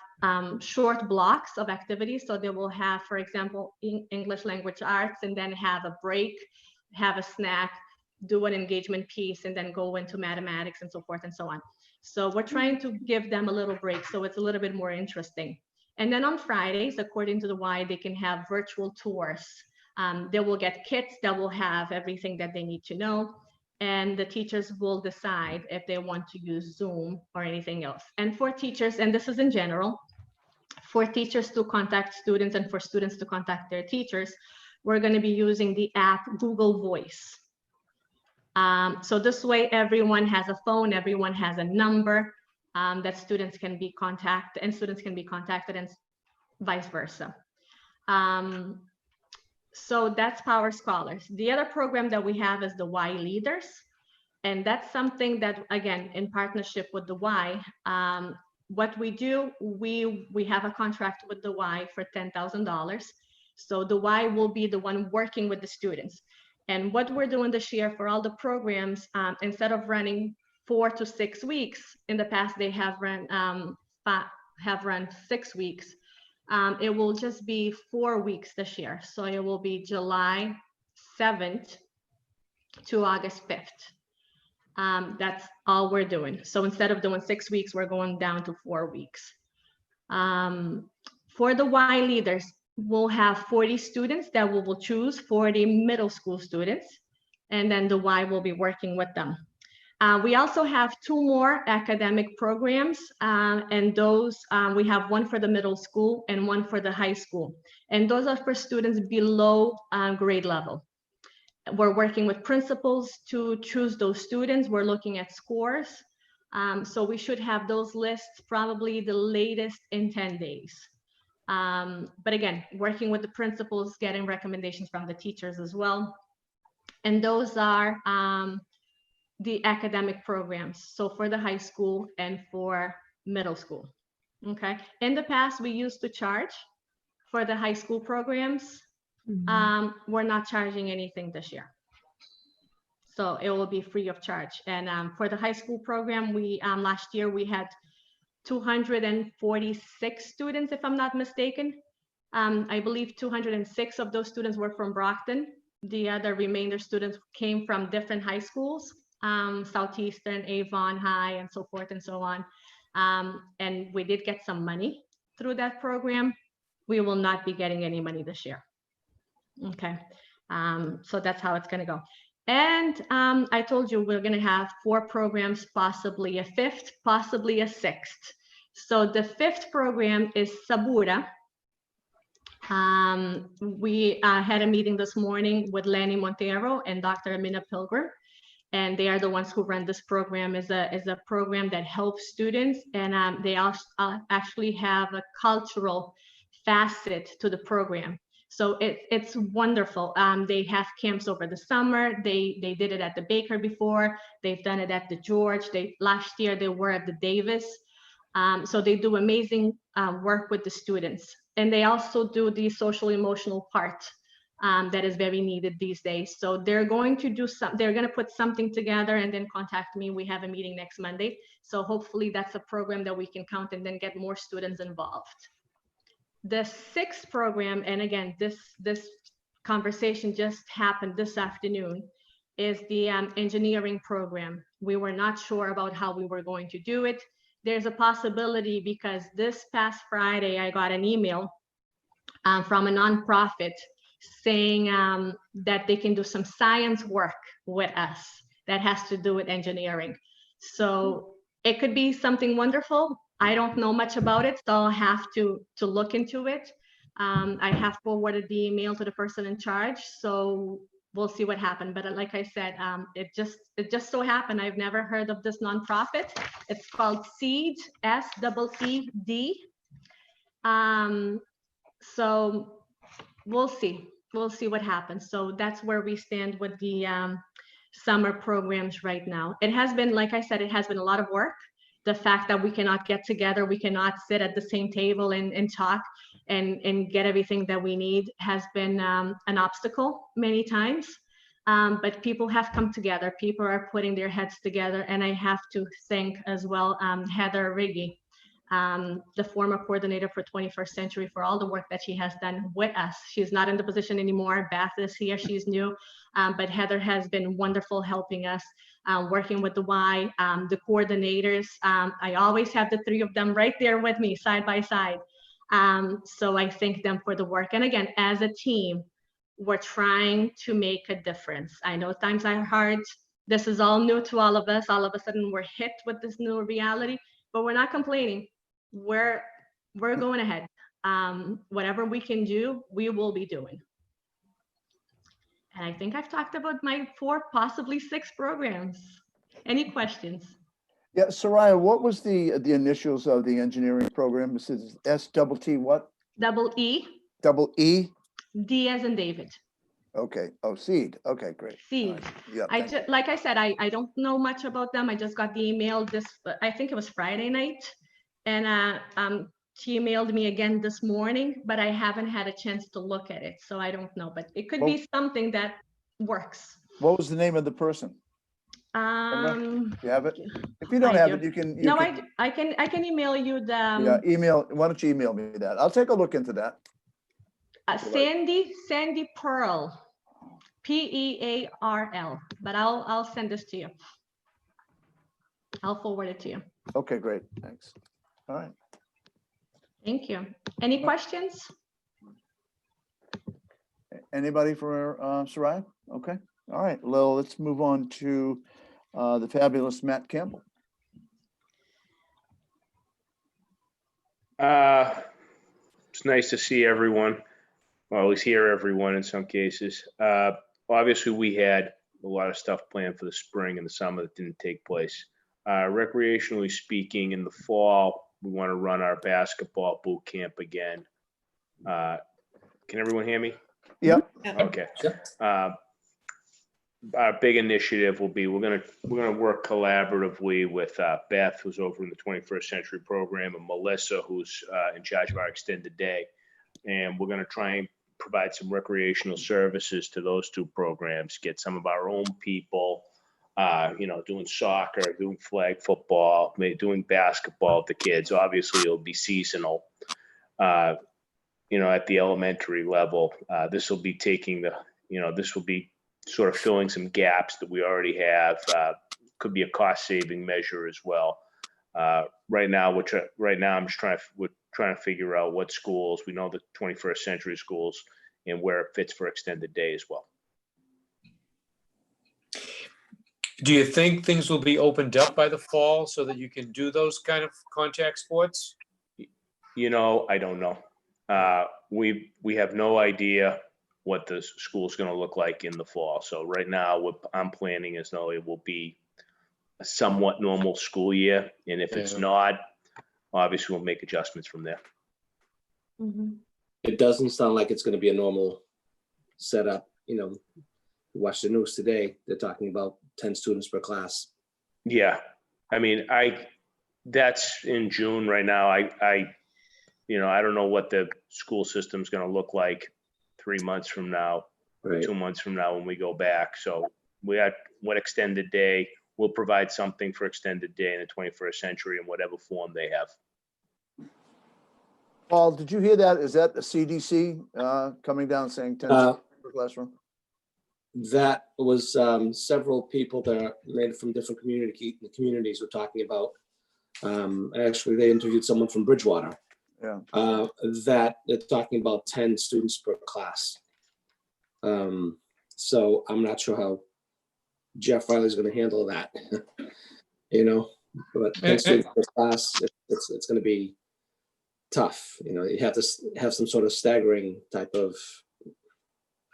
B: short blocks of activities. So they will have, for example, English language arts, and then have a break, have a snack, do an engagement piece, and then go into mathematics and so forth and so on. So we're trying to give them a little break so it's a little bit more interesting. And then on Fridays, according to the Y, they can have virtual tours. They will get kits that will have everything that they need to know. And the teachers will decide if they want to use Zoom or anything else. And for teachers, and this is in general, for teachers to contact students and for students to contact their teachers, we're going to be using the app Google Voice. So this way, everyone has a phone, everyone has a number that students can be contacted, and students can be contacted, and vice versa. So that's Power Scholars. The other program that we have is the Y Leaders. And that's something that, again, in partnership with the Y, what we do, we have a contract with the Y for $10,000. So the Y will be the one working with the students. And what we're doing this year for all the programs, instead of running 4 to 6 weeks, in the past they have run 6 weeks. It will just be 4 weeks this year. So it will be July 7th to August 5th. That's all we're doing. So instead of doing 6 weeks, we're going down to 4 weeks. For the Y Leaders, we'll have 40 students that we will choose, 40 middle school students, and then the Y will be working with them. We also have 2 more academic programs, and those, we have one for the middle school and one for the high school. And those are for students below grade level. We're working with principals to choose those students. We're looking at scores. So we should have those lists probably the latest in 10 days. But again, working with the principals, getting recommendations from the teachers as well. And those are the academic programs. So for the high school and for middle school. Okay. In the past, we used to charge for the high school programs. We're not charging anything this year. So it will be free of charge. And for the high school program, we last year we had 246 students, if I'm not mistaken. I believe 206 of those students were from Brockton. The other remainder students came from different high schools, Southeastern, Avon High, and so forth and so on. And we did get some money through that program. We will not be getting any money this year. Okay, so that's how it's going to go. And I told you we're going to have 4 programs, possibly a 5th, possibly a 6th. So the 5th program is Sabura. We had a meeting this morning with Lenny Montero and Dr. Amina Pilgrim, and they are the ones who run this program. Is a program that helps students, and they also actually have a cultural facet to the program. So it's wonderful. They have camps over the summer. They did it at the Baker before. They've done it at the George. Last year they were at the Davis. So they do amazing work with the students. And they also do the social emotional part that is very needed these days. So they're going to do they're going to put something together and then contact me. We have a meeting next Monday. So hopefully that's a program that we can count and then get more students involved. The sixth program, and again, this conversation just happened this afternoon, is the engineering program. We were not sure about how we were going to do it. There's a possibility because this past Friday, I got an email from a nonprofit saying that they can do some science work with us that has to do with engineering. So it could be something wonderful. I don't know much about it, so I'll have to look into it. I have forwarded the email to the person in charge, so we'll see what happened. But like I said, it just so happened I've never heard of this nonprofit. It's called SEED, SEED. So we'll see what happens. So that's where we stand with the summer programs right now. It has been, like I said, it has been a lot of work. The fact that we cannot get together, we cannot sit at the same table and talk and get everything that we need has been an obstacle many times. But people have come together. People are putting their heads together. And I have to thank as well Heather Riggy, the former coordinator for 21st Century, for all the work that she has done with us. She's not in the position anymore. Beth is here, she's new, but Heather has been wonderful helping us, working with the Y, the coordinators. I always have the three of them right there with me, side by side. So I thank them for the work. And again, as a team, we're trying to make a difference. I know times are hard. This is all new to all of us. All of a sudden we're hit with this new reality, but we're not complaining. We're going ahead. Whatever we can do, we will be doing. And I think I've talked about my 4, possibly 6 programs. Any questions?
A: Yeah, Soraya, what was the initials of the engineering program? This is STT what?
B: Double E,
A: Double E?
B: D as in David.
A: Okay. Oh, SEED. Okay, great.
B: SEED.
A: All right. Yeah.
B: I
A: thank you.
B: just, like I said, I don't know much about them. I just got the email this, I think it was Friday night. And she emailed me again this morning, but I haven't had a chance to look at it. So I don't know, but it could be something that works.
A: What was the name of the person? You have it? If you don't
B: I
A: have
B: do.
A: it, you can.
B: No, I can email you the
A: Yeah, email. Why don't you email me that? I'll take a look into that.
B: Sandy Pearl, Pearl, but I'll send this to you. I'll forward it to you.
A: Okay, great. Thanks. All right.
B: Thank you. Any questions?
A: Anybody for Soraya? Okay. All right. Well, let's move on to the fabulous Matt Campbell.
F: It's nice to see everyone. Well, at least hear everyone in some cases. Obviously, we had a lot of stuff planned for the spring and the summer that didn't take place. Recreationally speaking, in the fall, we want to run our basketball boot camp again. Can everyone hear me?
A: Yep.
F: Okay. Our big initiative will be we're gonna work collaboratively with Beth, who's over in the 21st Century program, and Melissa, who's in charge of our extended day, and we're gonna try and provide some recreational services to those 2 programs. Get some of our own people, doing soccer, doing flag football, maybe doing basketball with the kids. Obviously, it'll be seasonal. At the elementary level, this will be taking this will be sort of filling some gaps that we already have. Could be a cost-saving measure as well. Right now, we're trying to figure out what schools. We know the 21st Century schools and where it fits for extended day as well.
I: Do you think things will be opened up by the fall so that you can do those kind of contact sports?
F: I don't know. We have no idea what the school's going to look like in the fall. So right now, what I'm planning is though it will be a somewhat normal school year, and if it's not, obviously we'll make adjustments from there.
B: Mm-hmm.
J: It doesn't sound like it's going to be a normal setup. Watch the news today. They're talking about 10 students per class.
F: Yeah, I mean, that's in June right now. I don't know what the school system's going to look like 3 months from now,
J: Right.
F: 2 months from now when we go back. So we had what extended day, we'll provide something for extended day in the 21st century in whatever form they have.
A: Paul, did you hear that? Is that the CDC coming down saying 10
J: Uh,
A: per classroom?
J: That was several people that are made from different communities were talking about. Actually, they interviewed someone from Bridgewater.
A: Yeah.
J: That they're talking about 10 students per class. So I'm not sure how Jeff Riley's going to handle that. You know, but 10 students per class, it's going to be tough. You know, you have to have some sort of staggering type of,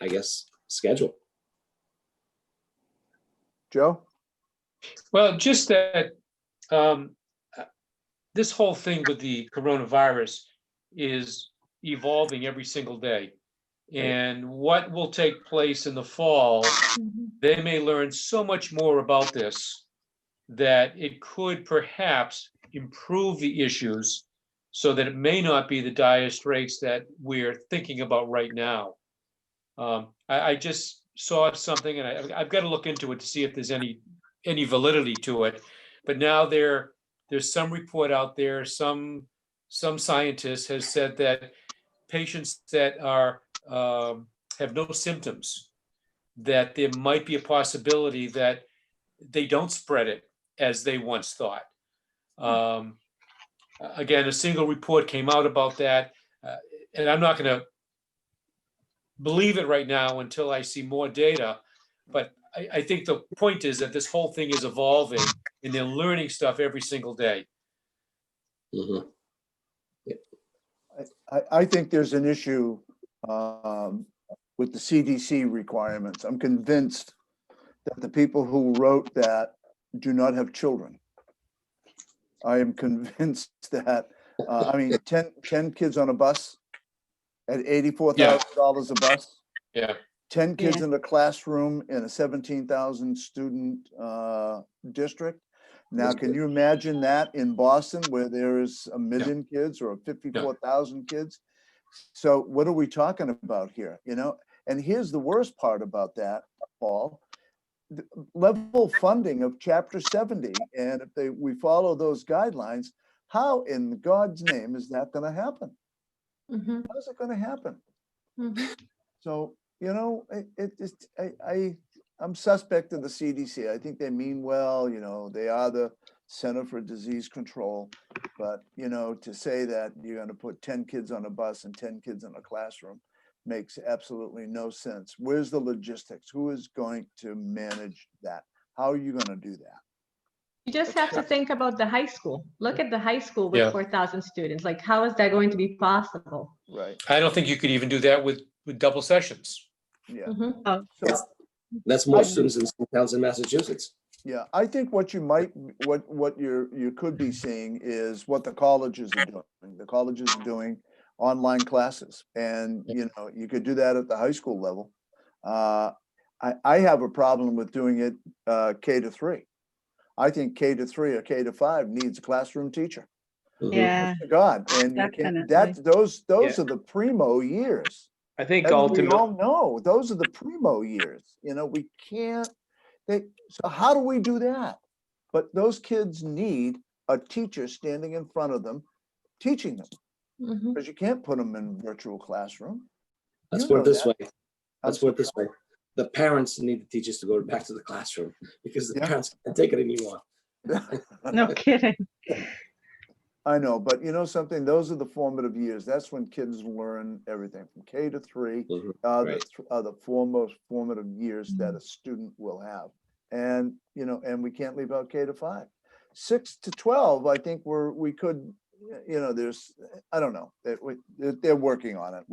J: I guess, schedule.
A: Joe?
I: Well, just that this whole thing with the coronavirus is evolving every single day. And what will take place in the fall, they may learn so much more about this that it could perhaps improve the issues so that it may not be the dire straits that we're thinking about right now. I just saw something, and I've got to look into it to see if there's any validity to it. But now there's some report out there, some scientist has said that patients that are have no symptoms, that there might be a possibility that they don't spread it as they once thought. Again, a single report came out about that, and I'm not going to believe it right now until I see more data. But I think the point is that this whole thing is evolving and they're learning stuff every single day.
J: Mm-hmm.
A: I think there's an issue with the CDC requirements. I'm convinced that the people who wrote that do not have children. I am convinced that, 10 kids on a bus at $84,000 a bus.
I: Yeah.
A: 10 kids in a classroom in a 17,000 student district. Now, can you imagine that in Boston where there is 1 million kids or 54,000 kids? So what are we talking about here? You know, and here's the worst part about that, Paul. The level funding of Chapter 70, and if we follow those guidelines, how in God's name is that going to happen? How's it going to happen? So, you know, I'm suspect of the CDC. I think they mean well, you know, they are the Center for Disease Control, but, you know, to say that you're going to put 10 kids on a bus and 10 kids in a classroom makes absolutely no sense. Where's the logistics? Who is going to manage that? How are you going to do that?
B: You just have to think about the high school. Look at the high school with 4,000 students. Like, how is that going to be possible?
A: Right.
I: I don't think you could even do that with double sessions.
A: Yeah.
B: Oh.
A: So,
J: That's more students in some towns in Massachusetts.
A: yeah, I think what you could be seeing is what the colleges are doing. The colleges are doing online classes, and you know, you could do that at the high school level. I have a problem with doing it K-3. I think K-3 or K-5 needs a classroom teacher.
G: Yeah.
A: God, and you can't, those are the primo years.
F: I think
A: We
F: ultimately,
A: all know those are the primo years. You know, we can't. So how do we do that? But those kids need a teacher standing in front of them, teaching them, because you can't put them in virtual classroom.
J: Let's put it this way. Let's put it this way. The parents need the teachers to go back to the classroom because the parents can't take it anymore.
G: No kidding.
A: I know, but you know something, those are the formative years. That's when kids learn everything from K-3, the foremost formative years that a student will have. And, you know, and we can't leave out K-5. 6 to 12, I think we could, you know, I don't know, they're working on it.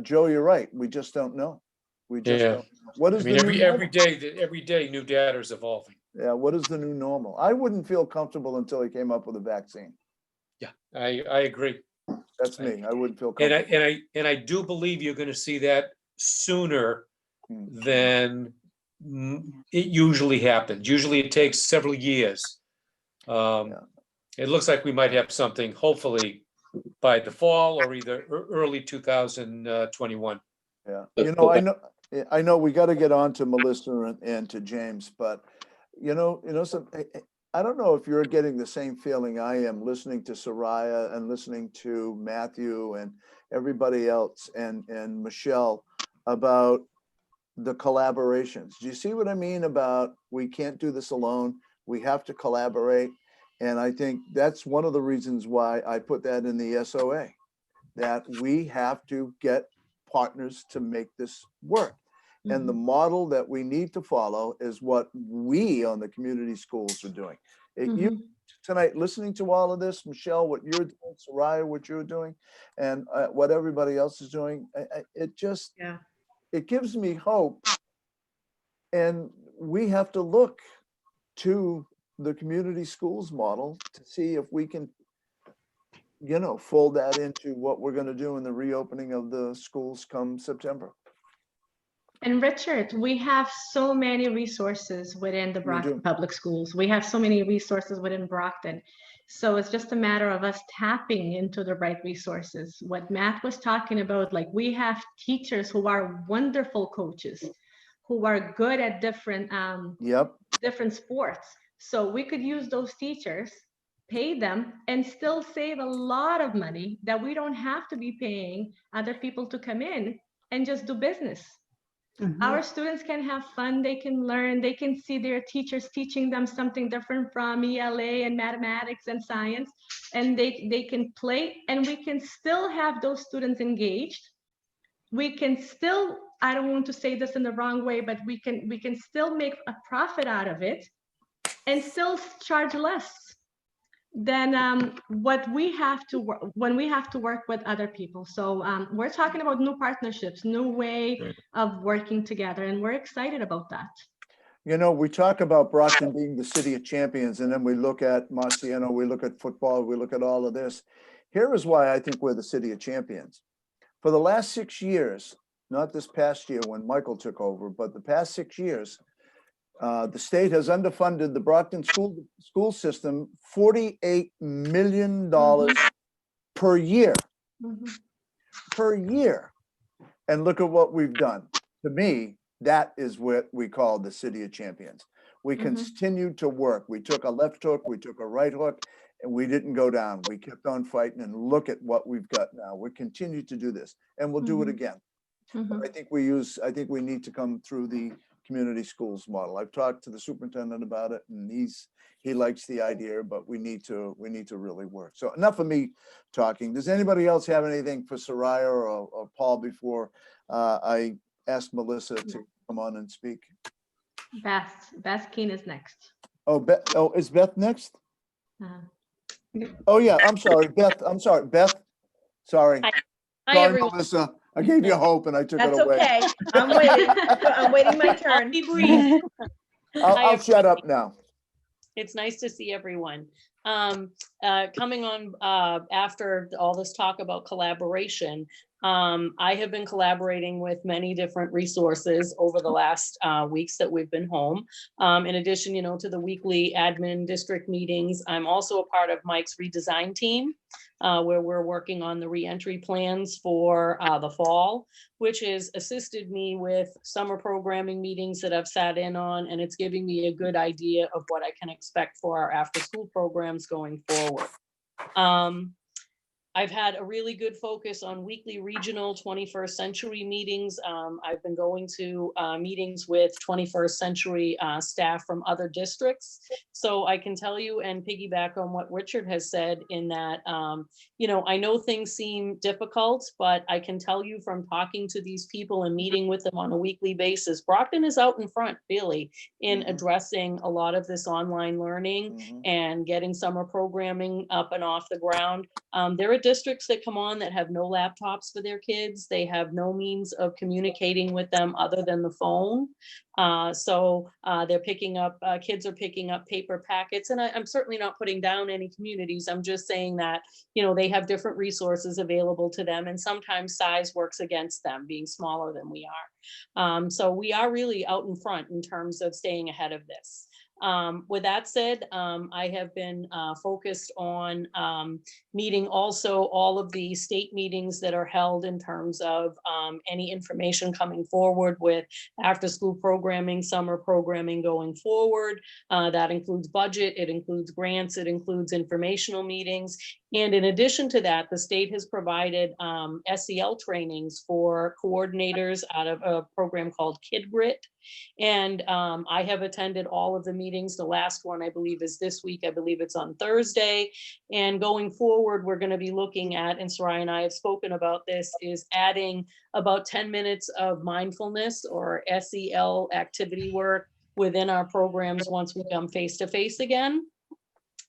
A: Joe, you're right. We just don't know. We just don't know. What is
I: every day new data is evolving.
A: Yeah, what is the new normal? I wouldn't feel comfortable until he came up with a vaccine.
I: Yeah, I agree.
A: That's me. I wouldn't feel comfortable.
I: And I do believe you're going to see that sooner than it usually happens. Usually it takes several years. It looks like we might have something hopefully by the fall or either early 2021.
A: Yeah,
J: Let's go
A: I know we got to get on to Melissa and to James, but I don't know if you're getting the same feeling I am listening to Soraya and listening to Matthew and everybody else and Michelle about the collaborations. Do you see what I mean about we can't do this alone? We have to collaborate. And I think that's one of the reasons why I put that in the SOA, that we have to get partners to make this work. And the model that we need to follow is what we on the community schools are doing. You tonight, listening to all of this, Michelle, what you're doing, Soraya, what you're doing, and what everybody else is doing, it just, it gives me hope. And we have to look to the community schools model to see if we can, fold that into what we're going to do in the reopening of the schools come September.
B: And Richard, we have so many resources within the Brockton Public Schools. We have so many resources within Brockton. So it's just a matter of us tapping into the right resources. What Matt was talking about, like we have teachers who are wonderful coaches, who are good at different different sports. So we could use those teachers, pay them, and still save a lot of money that we don't have to be paying other people to come in and just do business. Our students can have fun, they can learn, they can see their teachers teaching them something different from ELA and mathematics and science, and they can play, and we can still have those students engaged. We can still, I don't want to say this in the wrong way, but we can still make a profit out of it and still charge less than what we have to work when we have to work with other people. So we're talking about new partnerships, new way of working together, and we're excited about that.
A: We talk about Brockton being the city of champions, and then we look at Marciano, we look at football, we look at all of this. Here is why I think we're the city of champions. For the last 6 years, not this past year when Michael took over, but the past 6 years, the state has underfunded the Brockton school system $48 million per year. Per year. And look at what we've done. To me, that is what we call the city of champions. We continued to work. We took a left hook, we took a right hook, and we didn't go down. We kept on fighting, and look at what we've got now. We continue to do this, and we'll do it again. But I think we need to come through the community schools model. I've talked to the superintendent about it, and he likes the idea, but we need to really work. So enough of me talking. Does anybody else have anything for Soraya or Paul before I ask Melissa to come on and speak?
B: Beth Keane is next.
A: Is Beth next? Oh yeah, I'm sorry, Beth. I'm sorry, Beth. Sorry.
D: Hi,
A: Sorry,
D: everyone.
A: Melissa. I gave you hope and I took
H: That's
A: it away.
H: okay. I'm waiting. I'm waiting my turn.
D: Be brief.
A: I'll shut up now.
D: It's nice to see everyone. Coming on after all this talk about collaboration, I have been collaborating with many different resources over the last weeks that we've been home. In addition, to the weekly admin district meetings, I'm also a part of Mike's redesign team, where we're working on the reentry plans for the fall, which has assisted me with summer programming meetings that I've sat in on, and it's giving me a good idea of what I can expect for our after-school programs going forward. I've had a really good focus on weekly regional 21st century meetings. I've been going to meetings with 21st century staff from other districts. So I can tell you and piggyback on what Richard has said in that, I know things seem difficult, but I can tell you from talking to these people and meeting with them on a weekly basis, Brockton is out in front really in addressing a lot of this online learning and getting summer programming up and off the ground. There are districts that come on that have no laptops for their kids. They have no means of communicating with them other than the phone. So they're picking up, kids are picking up paper packets. And I'm certainly not putting down any communities. I'm just saying that, they have different resources available to them. And sometimes size works against them being smaller than we are. So we are really out in front in terms of staying ahead of this. With that said, I have been focused on meeting also all of the state meetings that are held in terms of any information coming forward with after-school programming, summer programming going forward. That includes budget, it includes grants, it includes informational meetings. And in addition to that, the state has provided SEL trainings for coordinators out of a program called Kid Grit. And I have attended all of the meetings. The last one, I believe, is this week. I believe it's on Thursday. And going forward, we're going to be looking at, and Soraya and I have spoken about this, is adding about 10 minutes of mindfulness or SEL activity work within our programs once we come face-to-face again.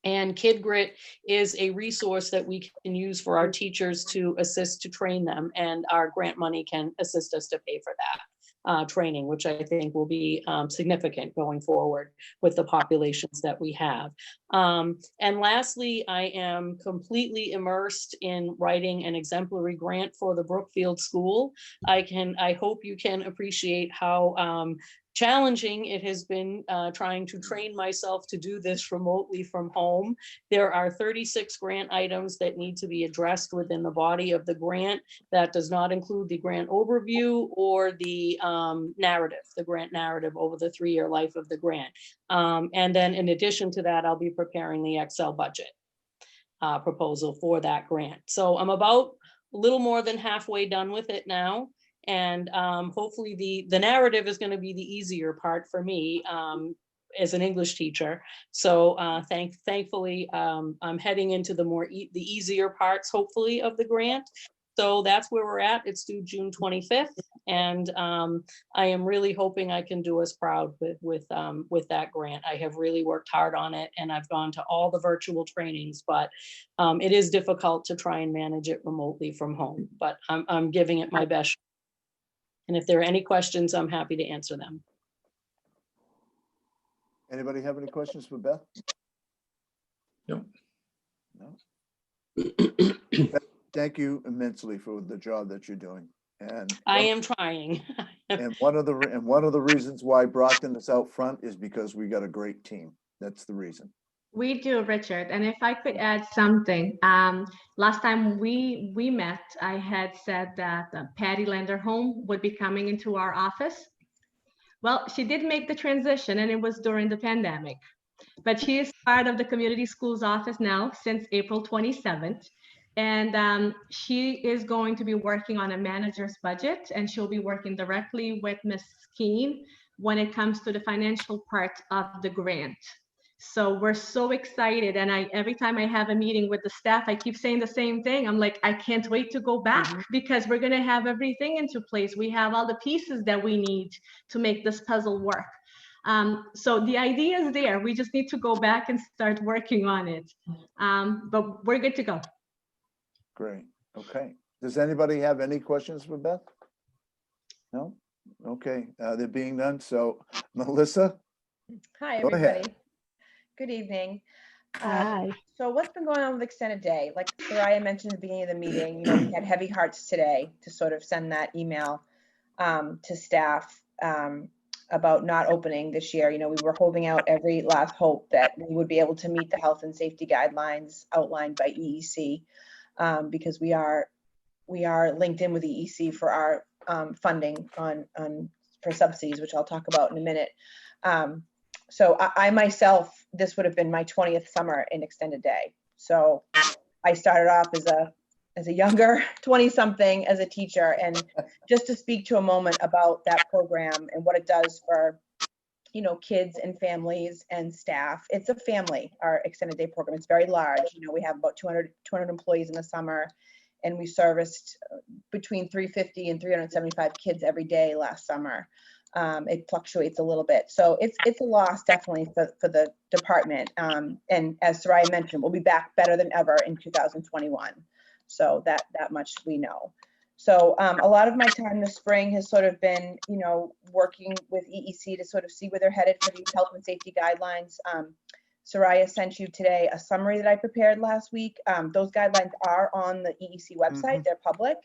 D: And Kid Grit is a resource that we can use for our teachers to assist to train them, and our grant money can assist us to pay for that training, which I think will be significant going forward with the populations that we have. And lastly, I am completely immersed in writing an exemplary grant for the Brookfield School. I hope you can appreciate how challenging it has been trying to train myself to do this remotely from home. There are 36 grant items that need to be addressed within the body of the grant. That does not include the grant overview or the narrative, the grant narrative over the 3-year life of the grant. And then in addition to that, I'll be preparing the Excel budget proposal for that grant. So I'm about a little more than halfway done with it now. And hopefully the narrative is going to be the easier part for me as an English teacher. So thankfully, I'm heading into the easier parts, hopefully, of the grant. So that's where we're at. It's due June 25th. And I am really hoping I can do us proud with that grant. I have really worked hard on it, and I've gone to all the virtual trainings, but it is difficult to try and manage it remotely from home, but I'm giving it my best. And if there are any questions, I'm happy to answer them.
A: Anybody have any questions for Beth?
I: No.
A: Thank you immensely for the job that you're doing. And
D: I am trying.
A: and one of the reasons why Brockton is out front is because we got a great team. That's the reason.
B: We do, Richard. And if I could add something, last time we met, I had said that Patty Landerholm would be coming into our office. Well, she did make the transition, and it was during the pandemic. But she is part of the community schools office now since April 27th. And she is going to be working on a manager's budget, and she'll be working directly with Ms. Keane when it comes to the financial part of the grant. So we're so excited. And every time I have a meeting with the staff, I keep saying the same thing. I'm like, I can't wait to go back because we're going to have everything into place. We have all the pieces that we need to make this puzzle work. So the idea is there. We just need to go back and start working on it. But we're good to go.
A: Great. Okay. Does anybody have any questions for Beth? No? Okay. There being none. So Melissa?
K: Hi,
A: Go ahead.
K: everybody. Good evening.
B: Hi.
K: So what's been going on with Extended Day? Like Soraya mentioned at the beginning of the meeting, you know, we had heavy hearts today to sort of send that email to staff about not opening this year. You know, we were holding out every last hope that we would be able to meet the health and safety guidelines outlined by EEC because we are linked in with EEC for our funding for subsidies, which I'll talk about in a minute. So I myself, this would have been my 20th summer in Extended Day. So I started off as a younger 20-something as a teacher, and just to speak to a moment about that program and what it does for, you know, kids and families and staff. It's a family, our Extended Day program. It's very large. You know, we have about 200 employees in the summer, and we serviced between 350 and 375 kids every day last summer. It fluctuates a little bit. So it's a loss definitely for the department. And as Soraya mentioned, we'll be back better than ever in 2021. So that much we know. So a lot of my time this spring has sort of been, you know, working with EEC to sort of see where they're headed for these health and safety guidelines. Soraya sent you today a summary that I prepared last week. Those guidelines are on the EEC website. They're public.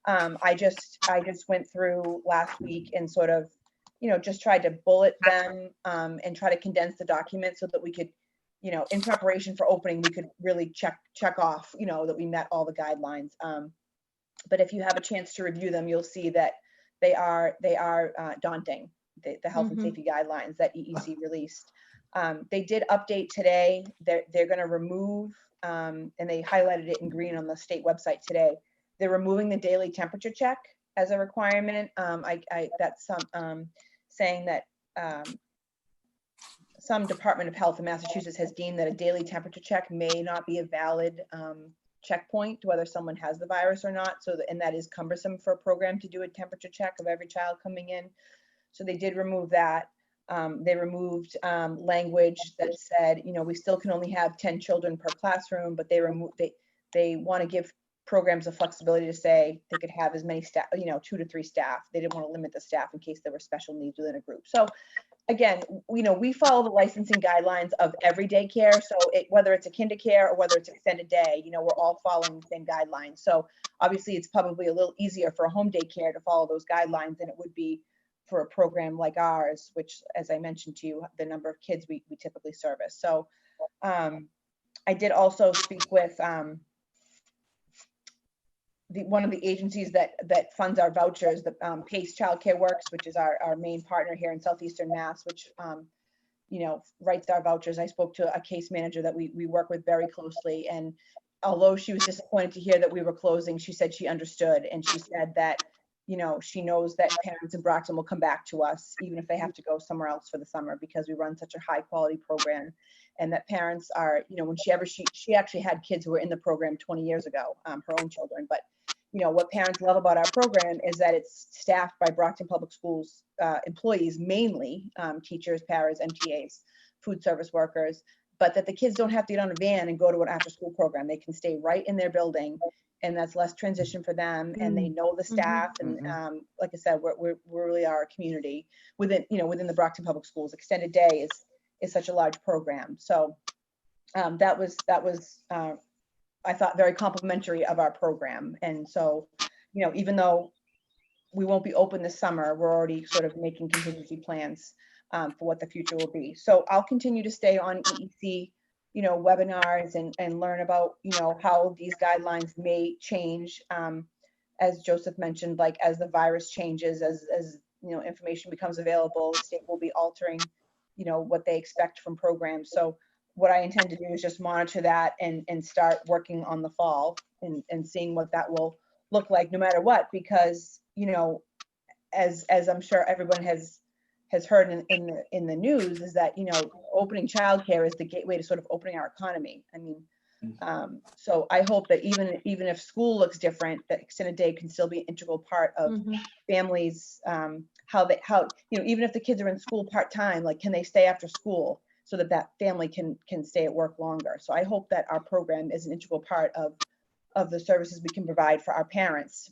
K: I just went through last week and sort of just tried to bullet them and try to condense the document so that we could, in preparation for opening, we could really check off, that we met all the guidelines. But if you have a chance to review them, you'll see that they are daunting, the health and safety guidelines that EEC released. They did update today. They're going to remove, and they highlighted it in green on the state website today. They're removing the daily temperature check as a requirement. That's saying that some Department of Health in Massachusetts has deemed that a daily temperature check may not be a valid checkpoint to whether someone has the virus or not. And that is cumbersome for a program to do a temperature check of every child coming in. So they did remove that. They removed language that said, we still can only have 10 children per classroom, but they want to give programs the flexibility to say they could have as many staff, 2 to 3 staff. They didn't want to limit the staff in case there were special needs within a group. So again, we follow the licensing guidelines of every daycare. So whether it's a kinder care or whether it's extended day, we're all following the same guidelines. So obviously it's probably a little easier for a home daycare to follow those guidelines than it would be for a program like ours, which, as I mentioned to you, the number of kids we typically service. So I did also speak with one of the agencies that funds our vouchers, the PACE Childcare Works, which is our main partner here in Southeastern Mass, which writes our vouchers. I spoke to a case manager that we work with very closely, and although she was disappointed to hear that we were closing, she said she understood, and she said that she knows that parents in Brockton will come back to us even if they have to go somewhere else for the summer, because we run such a high quality program, and that parents are, when she actually had kids who were in the program 20 years ago, her own children. But what parents love about our program is that it's staffed by Brockton Public Schools employees, mainly teachers, paras, MTAs, food service workers, but that the kids don't have to get on a van and go to an after school program. They can stay right in their building, and that's less transition for them, and they know the staff. And like I said, we really are a community within the Brockton Public Schools. Extended day is such a large program. So that was I thought very complimentary of our program. And so, even though we won't be open this summer, we're already sort of making contingency plans for what the future will be. So I'll continue to stay on EEC, webinars and learn about, how these guidelines may change. As Joseph mentioned, like as the virus changes, as information becomes available, the state will be altering, what they expect from programs. So what I intend to do is just monitor that and start working on the fall and seeing what that will look like no matter what, because, as I'm sure everyone has heard in the news, is that, opening childcare is the gateway to sort of opening our economy. I mean, so I hope that even if school looks different, that extended day can still be an integral part of families, even if the kids are in school part-time, like, can they stay after school so that family can stay at work longer? So I hope that our program is an integral part of the services we can provide for our parents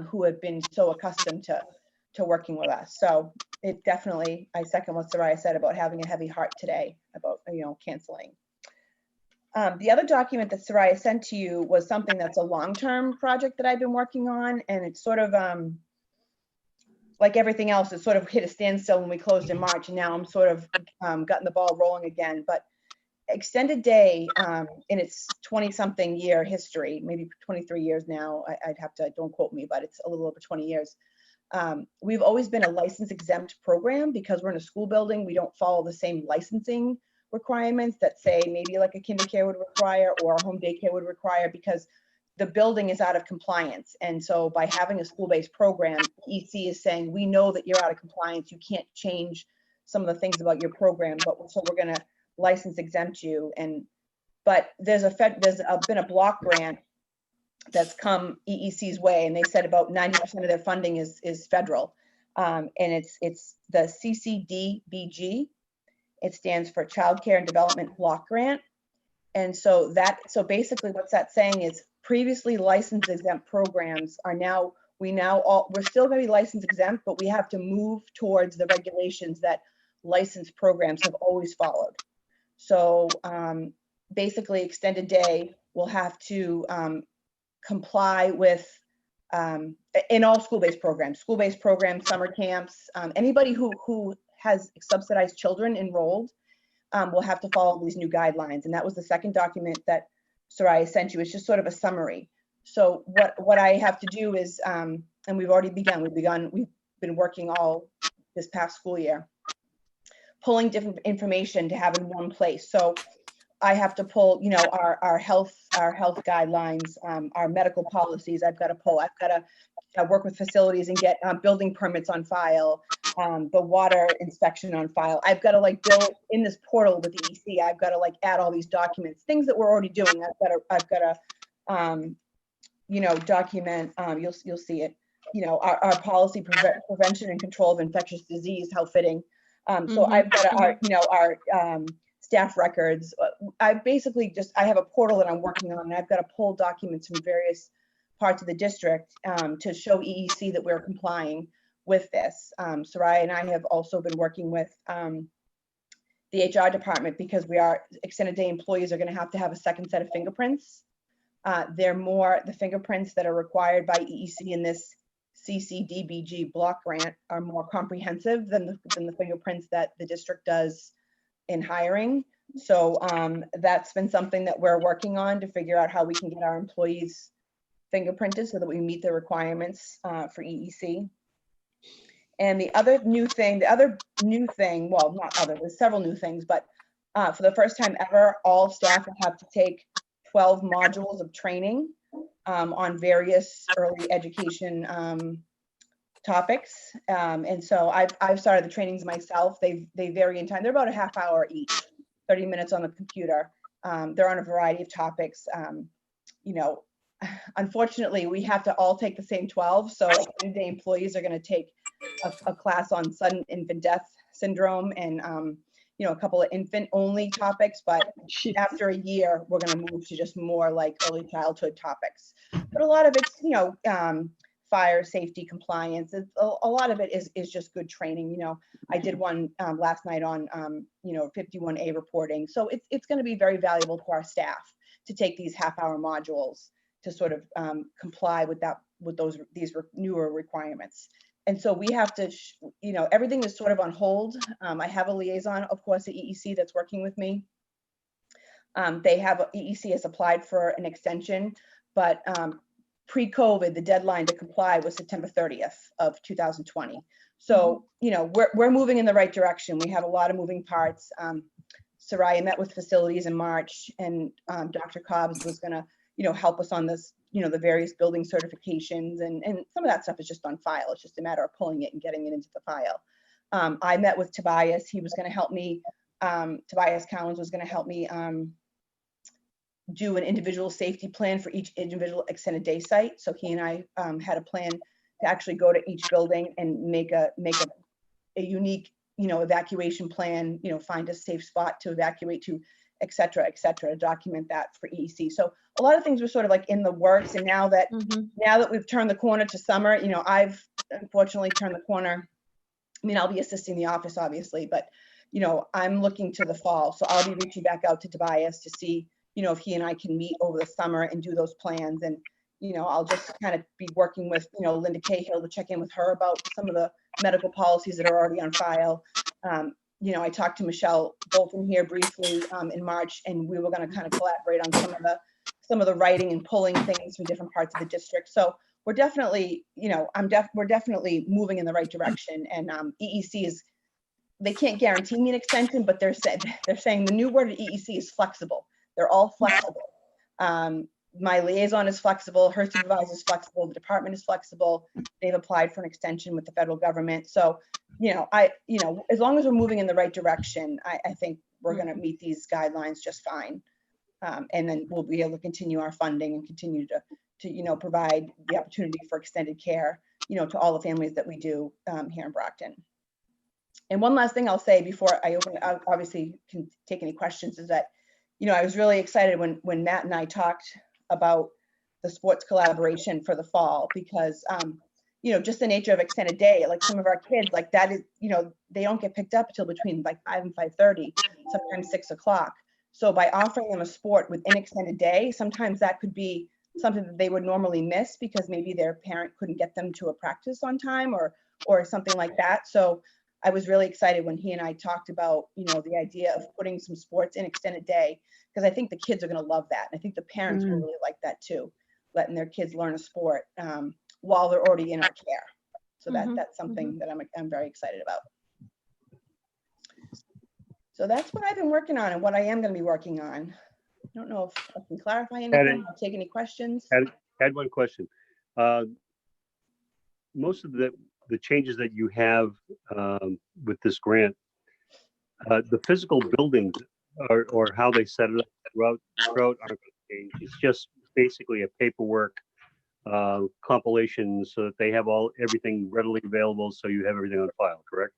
K: who have been so accustomed to working with us. So it definitely, I second what Soraya said about having a heavy heart today about, canceling. The other document that Soraya sent to you was something that's a long-term project that I've been working on, and it's sort of like everything else, it sort of hit a standstill when we closed in March, and now I'm sort of gotten the ball rolling again. But extended day in its 20-something year history, maybe 23 years now, I'd have to, don't quote me, but it's a little over 20 years. We've always been a license exempt program because we're in a school building. We don't follow the same licensing requirements that say maybe like a kinder care would require or a home daycare would require, because the building is out of compliance. And so by having a school-based program, EC is saying, we know that you're out of compliance. You can't change some of the things about your program, but so we're going to license exempt you. But there's been a block grant that's come EEC's way, and they said about 90% of their funding is federal. And it's the CCDBG. It stands for Child Care and Development Block Grant. And so basically what that's saying is previously licensed exempt programs are now, we're still going to be license exempt, but we have to move towards the regulations that licensed programs have always followed. So basically extended day will have to comply with in all school-based programs, summer camps, anybody who has subsidized children enrolled will have to follow these new guidelines. And that was the second document that Soraya sent you. It's just sort of a summary. So what I have to do is, and we've already begun, we've been working all this past school year, pulling different information to have in one place. So I have to pull, our health guidelines, our medical policies. I've got to pull. I've got to work with facilities and get building permits on file, the water inspection on file. I've got to build in this portal with EEC. I've got to add all these documents, things that we're already doing. I've got to document. You'll see it. Our policy prevention and control of infectious disease. How fitting. So I've got our staff records. I basically I have a portal that I'm working on, and I've got to pull documents from various parts of the district to show EEC that we're complying with this. Soraya and I have also been working with the HR department, because extended day employees are going to have a second set of fingerprints. The fingerprints that are required by EEC in this CCDBG block grant are more comprehensive than the fingerprints that the district does in hiring. So that's been something that we're working on to figure out how we can get our employees fingerprinted so that we meet the requirements for EEC. And the other new thing, well, not other, there's several new things, but for the first time ever, all staff will have to take 12 modules of training on various early education topics. And so I've started the trainings myself. They vary in time. They're about a half hour each, 30 minutes on the computer. They're on a variety of topics. Unfortunately, we have to all take the same 12. So extended day employees are going to take a class on sudden infant death syndrome and a couple of infant only topics, but after a year, we're going to move to just more early childhood topics. But a lot of it's, fire safety compliance. A lot of it is just good training. I did one last night on, 51A reporting. So it's going to be very valuable to our staff to take these half-hour modules to sort of comply with these newer requirements. And so we have to, everything is sort of on hold. I have a liaison, of course, at EEC that's working with me. EEC has applied for an extension, but pre-COVID, the deadline to comply was September 30th of 2020. So, we're moving in the right direction. We have a lot of moving parts. Soraya met with facilities in March, and Dr. Cobbs was going to, help us on this, the various building certifications, and some of that stuff is just on file. It's just a matter of pulling it and getting it into the file. I met with Tobias. He was going to help me. Tobias Collins was going to help me do an individual safety plan for each individual extended day site. So he and I had a plan to actually go to each building and make a unique, evacuation plan, find a safe spot to evacuate to, et cetera, to document that for EEC. So a lot of things were sort of in the works. And now that we've turned the corner to summer, I've unfortunately turned the corner. I mean, I'll be assisting the office, obviously, but, I'm looking to the fall. So I'll be reaching back out to Tobias to see, if he and I can meet over the summer and do those plans. And, I'll just kind of be working with, Linda Cahill to check in with her about some of the medical policies that are already on file. I talked to Michelle Bolton here briefly in March, and we were going to kind of collaborate on some of the writing and pulling things from different parts of the district. So we're definitely, we're definitely moving in the right direction. And EEC they can't guarantee me an extension, but they're saying the new word at EEC is flexible. They're all flexible. My liaison is flexible. Her supervisor is flexible. The department is flexible. They've applied for an extension with the federal government. So, as long as we're moving in the right direction, I think we're going to meet these guidelines just fine. And then we'll be able to continue our funding and continue to provide the opportunity for extended care, to all the families that we do here in Brockton. And one last thing I'll say before I open, I obviously can take any questions, is that, I was really excited when Matt and I talked about the sports collaboration for the fall, because, just the nature of extended day, some of our kids, that is, they don't get picked up until between 5 and 5:30, sometimes 6 o'clock. So by offering them a sport within extended day, sometimes that could be something that they would normally miss because maybe their parent couldn't get them to a practice on time or something like that. So I was really excited when he and I talked about, you know, the idea of putting some sports in extended day, because I think the kids are going to love that. And I think the parents will really like that too, letting their kids learn a sport while they're already in our care. So that's something that I'm very excited about. So that's what I've been working on and what I am going to be working on. I don't know if I can clarify anything. I'll take any questions.
C: Had one question. Most of the changes that you have with this grant, the physical buildings or how they set it up throughout aren't going to change. It's just basically a paperwork compilation so that they have everything readily available, so you have everything on file, correct?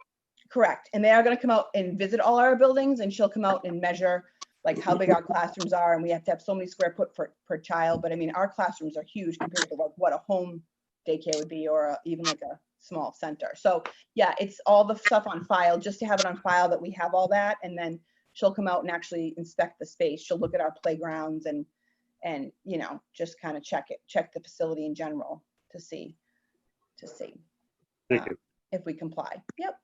K: Correct. And they are going to come out and visit all our buildings, and she'll come out and measure like how big our classrooms are, and we have to have so many square foot per child. But I mean, our classrooms are huge compared to like what a home daycare would be, or even like a small center. So yeah, it's all the stuff on file, just to have it on file that we have all that. And then she'll come out and actually inspect the space. She'll look at our playgrounds and you know, just kind of check the facility in general to see
C: Thank you.
K: if we comply. Yep.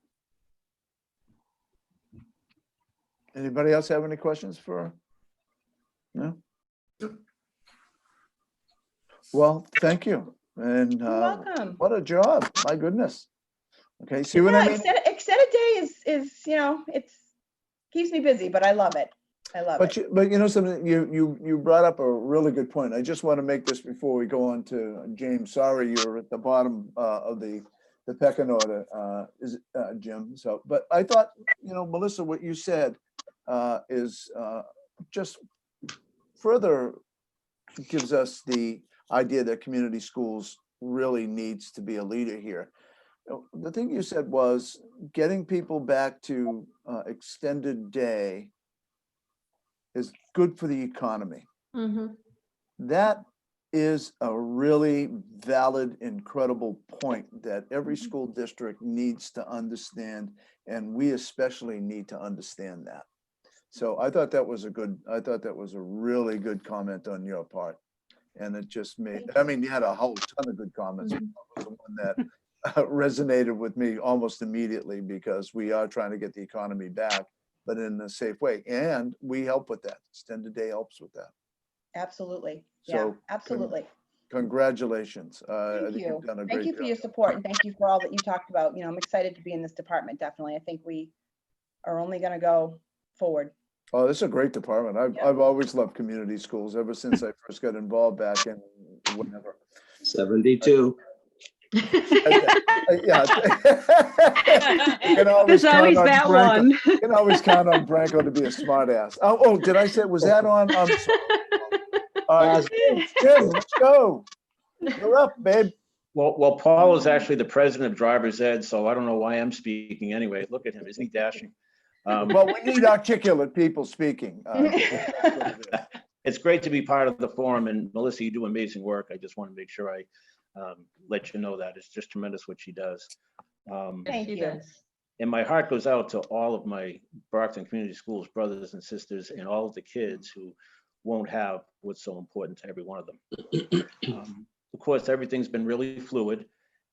A: Anybody else have any questions for? No? Well, thank you. And
K: You're welcome.
A: what a job. My goodness. Okay, see what I mean?
K: Extended day is, you know, keeps me busy, but I love it. I love it.
A: But you know something, you brought up a really good point. I just want to make this before we go on to James. Sorry, you're at the bottom of the pecking order, Jim. So, but I thought, you know, Melissa, what you said is just further gives us the idea that community schools really needs to be a leader here. The thing you said was getting people back to extended day is good for the economy. That is a really valid, incredible point that every school district needs to understand, and we especially need to understand that. So I thought that was a really good comment on your part. And it just made, I mean, you had a whole ton of good comments. The one that resonated with me almost immediately, because we are trying to get the economy back, but in a safe way. And we help with that. Extended day helps with that.
K: Absolutely.
A: So,
K: yeah, absolutely.
A: Congratulations.
K: Thank you.
A: You've done a
K: Thank
A: great
K: you for
A: job.
K: your support, and thank you for all that you talked about. You know, I'm excited to be in this department. Definitely. I think we are only going to go forward.
A: Oh, this is a great department. I've always loved community schools ever since I first got involved back in whenever.
J: 72.
A: Yeah.
G: There's always that one.
A: You can always count on Branko to be a smart ass. Oh, did I say, was that on? Jim, let's go. You're up, babe.
L: Well, Paul is actually the president of Driver's Ed, so I don't know why I'm speaking anyway. Look at him, isn't he dashing?
A: Well, we need articulate people speaking.
L: It's great to be part of the forum, and Melissa, you do amazing work. I just want to make sure I let you know that. It's just tremendous what she does.
K: Thank you.
L: And my heart goes out to all of my Brockton Community Schools brothers and sisters and all of the kids who won't have what's so important to every one of them. Of course, everything's been really fluid,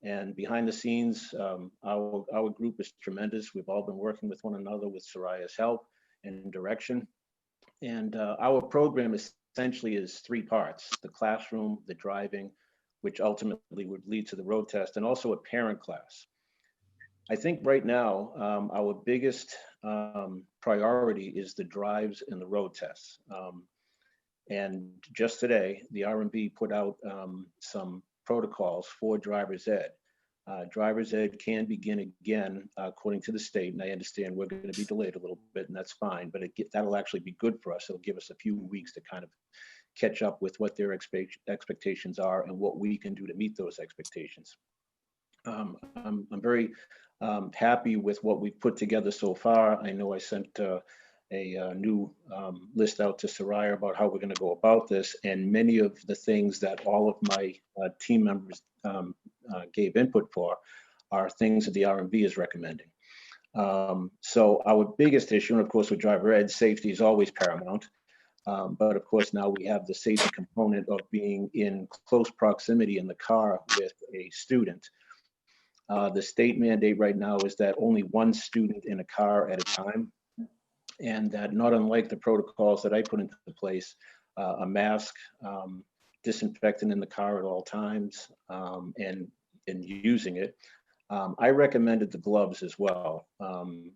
L: and behind the scenes, our group is tremendous. We've all been working with one another with Soraya's help and direction. And our program essentially is three parts: the classroom, the driving, which ultimately would lead to the road test, and also a parent class. I think right now, our biggest priority is the drives and the road tests. And just today, the R&B put out some protocols for driver's ed. Driver's ed can begin again, according to the state, and I understand we're going to be delayed a little bit, and that's fine, but that'll actually be good for us. It'll give us a few weeks to kind of catch up with what their expectations are and what we can do to meet those expectations. I'm very happy with what we've put together so far. I know I sent a new list out to Soraya about how we're going to go about this, and many of the things that all of my team members gave input for are things that the R&B is recommending. So our biggest issue, and of course with driver ed, safety is always paramount. But of course, now we have the safety component of being in close proximity in the car with a student. The state mandate right now is that only one student in a car at a time. And that, not unlike the protocols that I put into place, a mask, disinfectant in the car at all times, and using it. I recommended the gloves as well.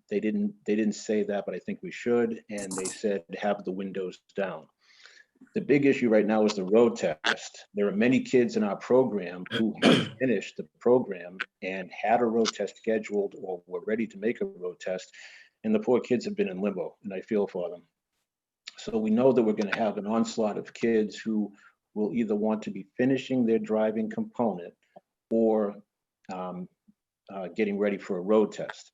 L: They didn't say that, but I think we should. And they said have the windows down. The big issue right now is the road test. There are many kids in our program who have finished the program and had a road test scheduled or were ready to make a road test. And the poor kids have been in limbo, and I feel for them. So we know that we're going to have an onslaught of kids who will either want to be finishing their driving component or getting ready for a road test.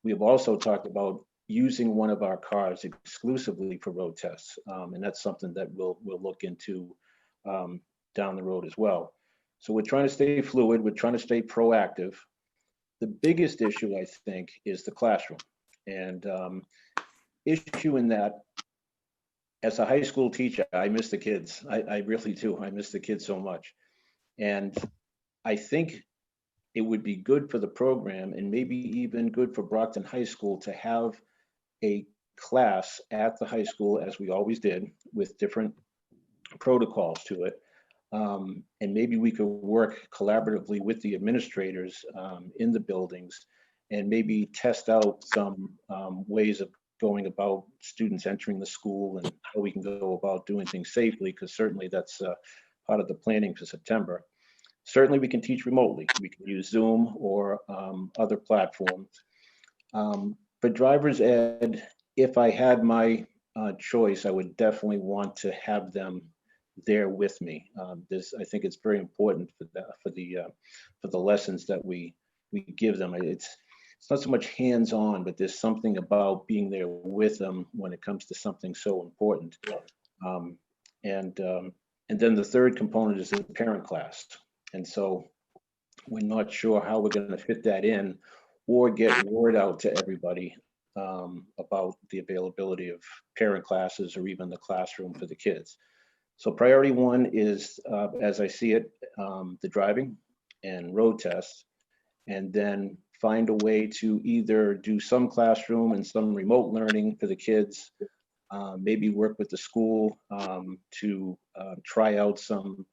L: We have also talked about using one of our cars exclusively for road tests, and that's something that we'll look into down the road as well. So we're trying to stay fluid. We're trying to stay proactive. The biggest issue, I think, is the classroom. And issue in that, as a high school teacher, I miss the kids. I really do. I miss the kids so much. And I think it would be good for the program and maybe even good for Brockton High School to have a class at the high school, as we always did, with different protocols to it. And maybe we could work collaboratively with the administrators in the buildings and maybe test out some ways of going about students entering the school and how we can go about doing things safely, because certainly that's part of the planning for September. Certainly we can teach remotely. We can use Zoom or other platforms. For driver's ed, if I had my choice, I would definitely want to have them there with me. I think it's very important for the lessons that we give them. It's not so much hands-on, but there's something about being there with them when it comes to something so important. And then the third component is the parent class. And so we're not sure how we're going to fit that in or get word out to everybody about the availability of parent classes or even the classroom for the kids. So priority one is, as I see it, the driving and road tests, and then find a way to either do some classroom and some remote learning for the kids, maybe work with the school to try out some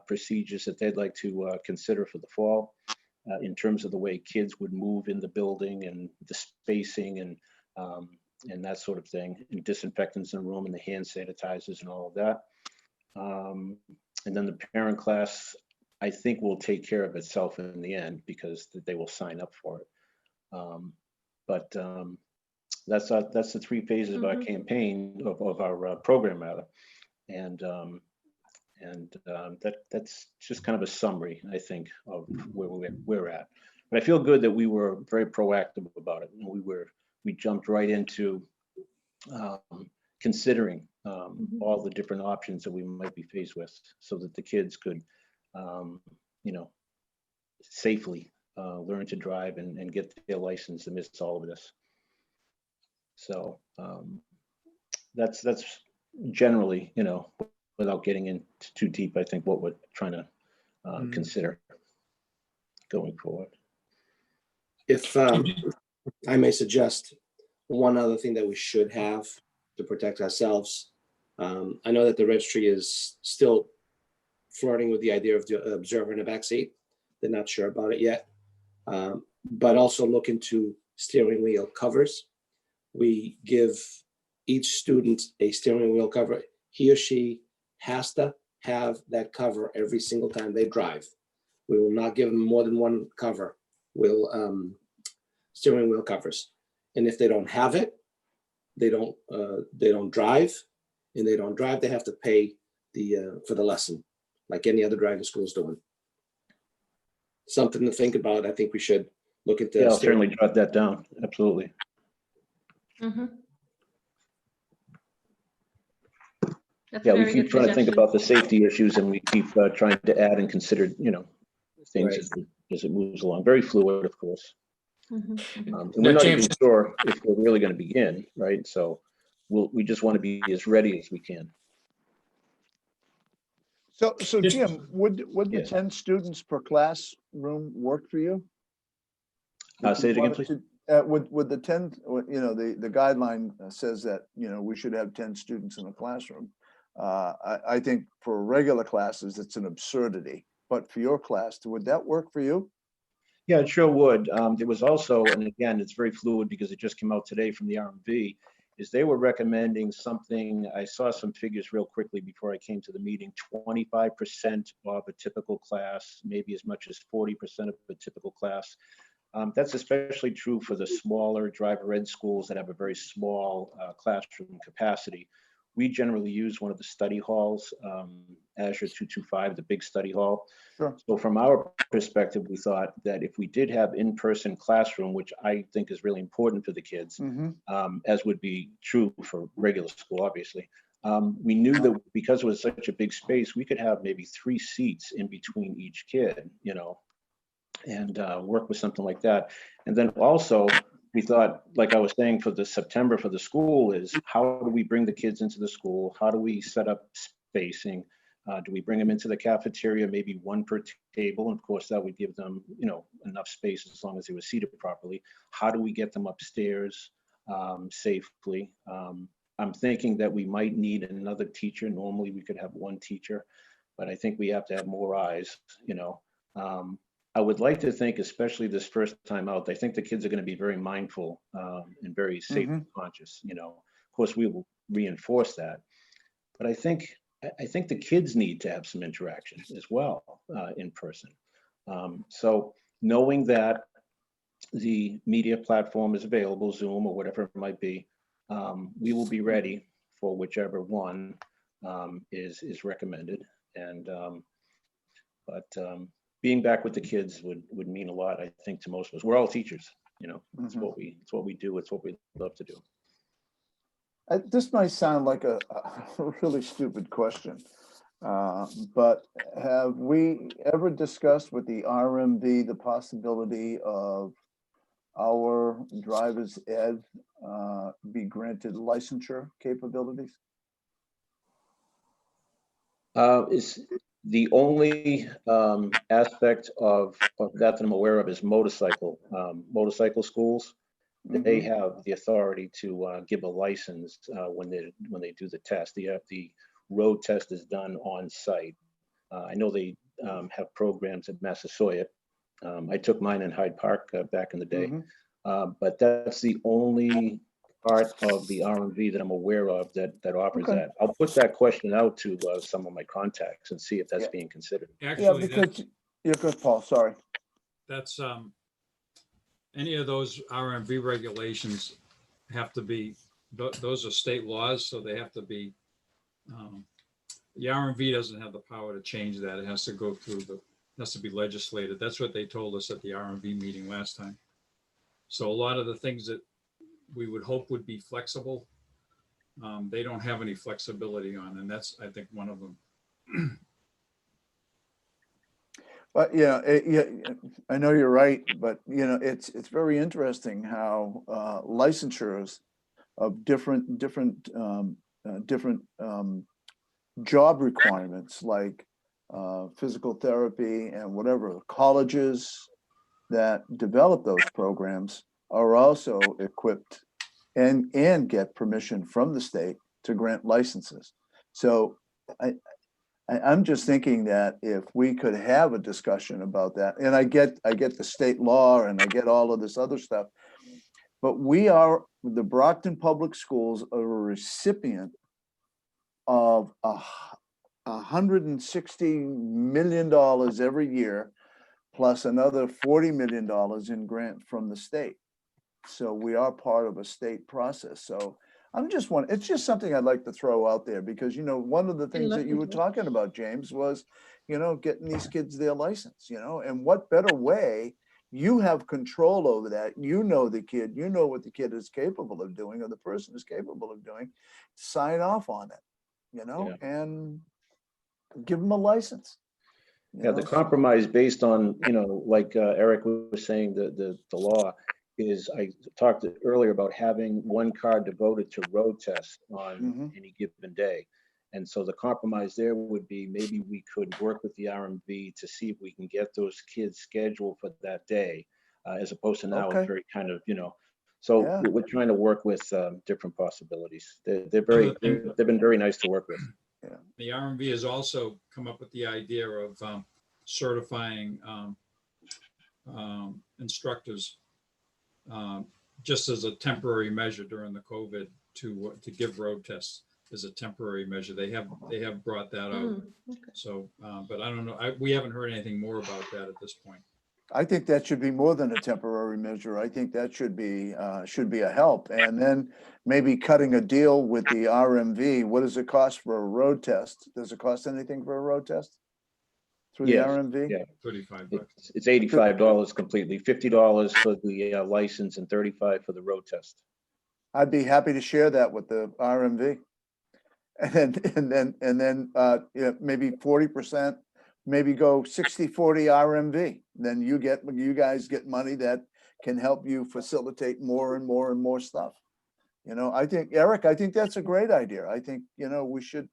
L: procedures that they'd like to consider for the fall in terms of the way kids would move in the building and the spacing and that sort of thing, and disinfectants in the room and the hand sanitizers and all of that. And then the parent class, I think, will take care of itself in the end because they will sign up for it. But that's the three phases of our campaign, of our program rather. And that's just kind of a summary, I think, of where we're at. But I feel good that we were very proactive about it, and we jumped right into considering all the different options that we might be faced with, so that the kids could, safely learn to drive and get their license amidst all of this. So that's generally, without getting into too deep, I think what we're trying to consider going forward.
J: If I may suggest one other thing that we should have to protect ourselves. I know that the registry is still flirting with the idea of the observer in a backseat. They're not sure about it yet, but also look into steering wheel covers. We give each student a steering wheel cover. He or she has to have that cover every single time they drive. We will not give them more than one cover. Steering wheel covers. And if they don't have it, they don't drive, and they don't drive, they have to pay for the lesson, like any other driving school is doing. Something to think about. I think we should look into.
L: Yeah, I'll certainly jot that down. Absolutely. Yeah, we keep trying to think about the safety issues, and we keep trying to add and consider, things as it moves along. Very fluid, of course. And we're not even sure if we're really going to begin, right? So we just want to be as ready as we can.
A: So
I: Just-
A: Jim, would the
L: Yes.
A: 10 students per classroom work for you? If
L: Say
A: you
L: it again,
A: wanted
L: please.
A: to- Would the 10, you know, the guideline says that, you know, we should have 10 students in a classroom. I think for regular classes, it's an absurdity, but for your class, would that work for you?
L: Yeah, it sure would. There was also, and again, it's very fluid because it just came out today from the RMV, is they were recommending something. I saw some figures real quickly before I came to the meeting, 25% of a typical class, maybe as much as 40% of a typical class. That's especially true for the smaller driver ed schools that have a very small classroom capacity. We generally use one of the study halls, Azure 225, the big study hall.
A: Sure.
L: So from our perspective, we thought that if we did have in-person classroom, which I think is really important for the kids, as would be true for regular school, obviously, we knew that because it was such a big space, we could have maybe 3 seats in between each kid, you know, and work with something like that. And then also, we thought, like I was saying, for the September for the school is how do we bring the kids into the school? How do we set up spacing? Do we bring them into the cafeteria, maybe 1 per table? And of course, that would give them, you know, enough space as long as they were seated properly. How do we get them upstairs safely? I'm thinking that we might need another teacher. Normally, we could have 1 teacher, but I think we have to have more eyes, you know. I would like to think, especially this first time out, I think the kids are going to be very mindful and very safety conscious. You know, of course, we will reinforce that, but I think the kids need to have some interaction as well in person. So knowing that the media platform is available, Zoom or whatever it might be, we will be ready for whichever one is recommended. And being back with the kids would mean a lot, I think, to most of us. We're all teachers, you know. It's what we do. It's what we love to do.
A: This might sound like a really stupid question, but have we ever discussed with the RMV the possibility of our driver's ed be granted licensure capabilities?
L: Is the only aspect of that I'm aware of is motorcycle schools. They have the authority to give a license when they do the test. The road test is done on site. I know they have programs at Massasoit. I took mine in Hyde Park back in the day, but that's the only part of the RMV that I'm aware of that offers that. I'll put that question out to some of my contacts and see if that's being considered.
I: Actually,
A: because you're good, Paul. Sorry.
I: that's any of those RMV regulations have to be, those are state laws, so they have to be, the RMV doesn't have the power to change that. It has to go through has to be legislated. That's what they told us at the RMV meeting last time. So a lot of the things that we would hope would be flexible, they don't have any flexibility on, and that's, I think, one of them.
A: But yeah, I know you're right, but you know, it's very interesting how licensures of different job requirements like physical therapy and whatever colleges that develop those programs are also equipped and get permission from the state to grant licenses. So I'm just thinking that if we could have a discussion about that, and I get the state law and I get all of this other stuff, but the Brockton Public Schools are a recipient of $160 million every year, plus another $40 million in grant from the state. So we are part of a state process. So I'm just wondering, it's just something I'd like to throw out there because, you know, one of the things that you were talking about, James, was, you know, getting these kids their license, you know, and what better way, you have control over that. You know the kid, you know what the kid is capable of doing or the person is capable of doing, sign off on it, you know, and give them a license.
L: Yeah, the compromise based on, you know, like Eric was saying, the law, is I talked earlier about having one car devoted to road tests on any given day. And so the compromise there would be maybe we could work with the RMV to see if we can get those kids scheduled for that day, as opposed to now it's very kind of, so we're trying to work with different possibilities. They've been very nice to work with.
A: Yeah.
M: The RMV has also come up with the idea of certifying instructors just as a temporary measure during the COVID to give road tests as a temporary measure. They have brought that out.
B: Okay.
M: So, but I don't know. We haven't heard anything more about that at this point.
A: I think that should be more than a temporary measure. I think that should be a help. And then maybe cutting a deal with the RMV. What does it cost for a road test? Does it cost anything for a road test through the RMV?
L: Yeah,
M: $35.
L: It's $85 completely, $50 for the license and $35 for the road test.
A: I'd be happy to share that with the RMV. And then maybe 40%. Maybe go 60-40 RMV. Then you guys get money that can help you facilitate more and more and more stuff. I think, Eric, I think that's a great idea. I think, we should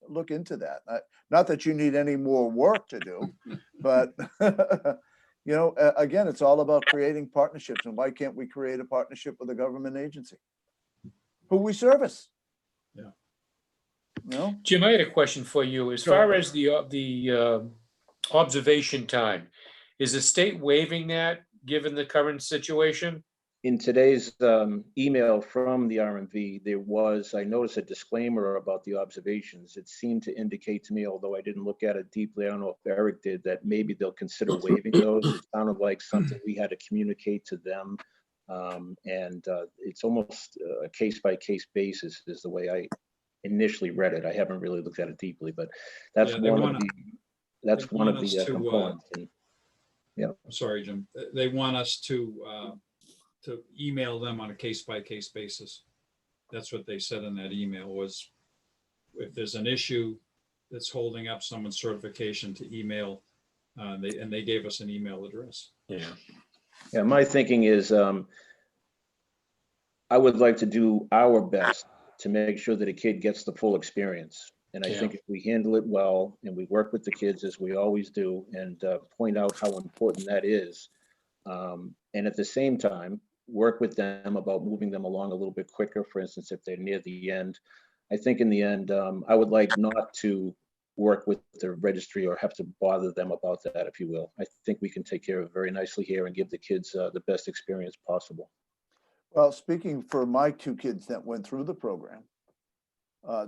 A: look into that. Not that you need any more work to do, but, again, it's all about creating partnerships. And why can't we create a partnership with a government agency who we service?
M: Yeah.
A: No?
I: Jim, I had a question for you. As far as the observation time, is the state waiving that given the current situation?
L: In today's email from the RMV, I noticed a disclaimer about the observations. It seemed to indicate to me, although I didn't look at it deeply, I don't know if Eric did, that maybe they'll consider waiving those. It sounded like something we had to communicate to them. And it's almost a case-by-case basis is the way I initially read it. I haven't really looked at it deeply, but that's one of the components.
M: I'm sorry, Jim. They want us to email them on a case-by-case basis. That's what they said in that email was if there's an issue that's holding up someone's certification to email, and they gave us an email address.
L: Yeah, my thinking is I would like to do our best to make sure that a kid gets the full experience. And I think if we handle it well and we work with the kids as we always do and point out how important that is, and at the same time, work with them about moving them along a little bit quicker, for instance, if they're near the end. I think in the end, I would like not to work with the registry or have to bother them about that, if you will. I think we can take care of it very nicely here and give the kids the best experience possible.
A: Well, speaking for my two kids that went through the program,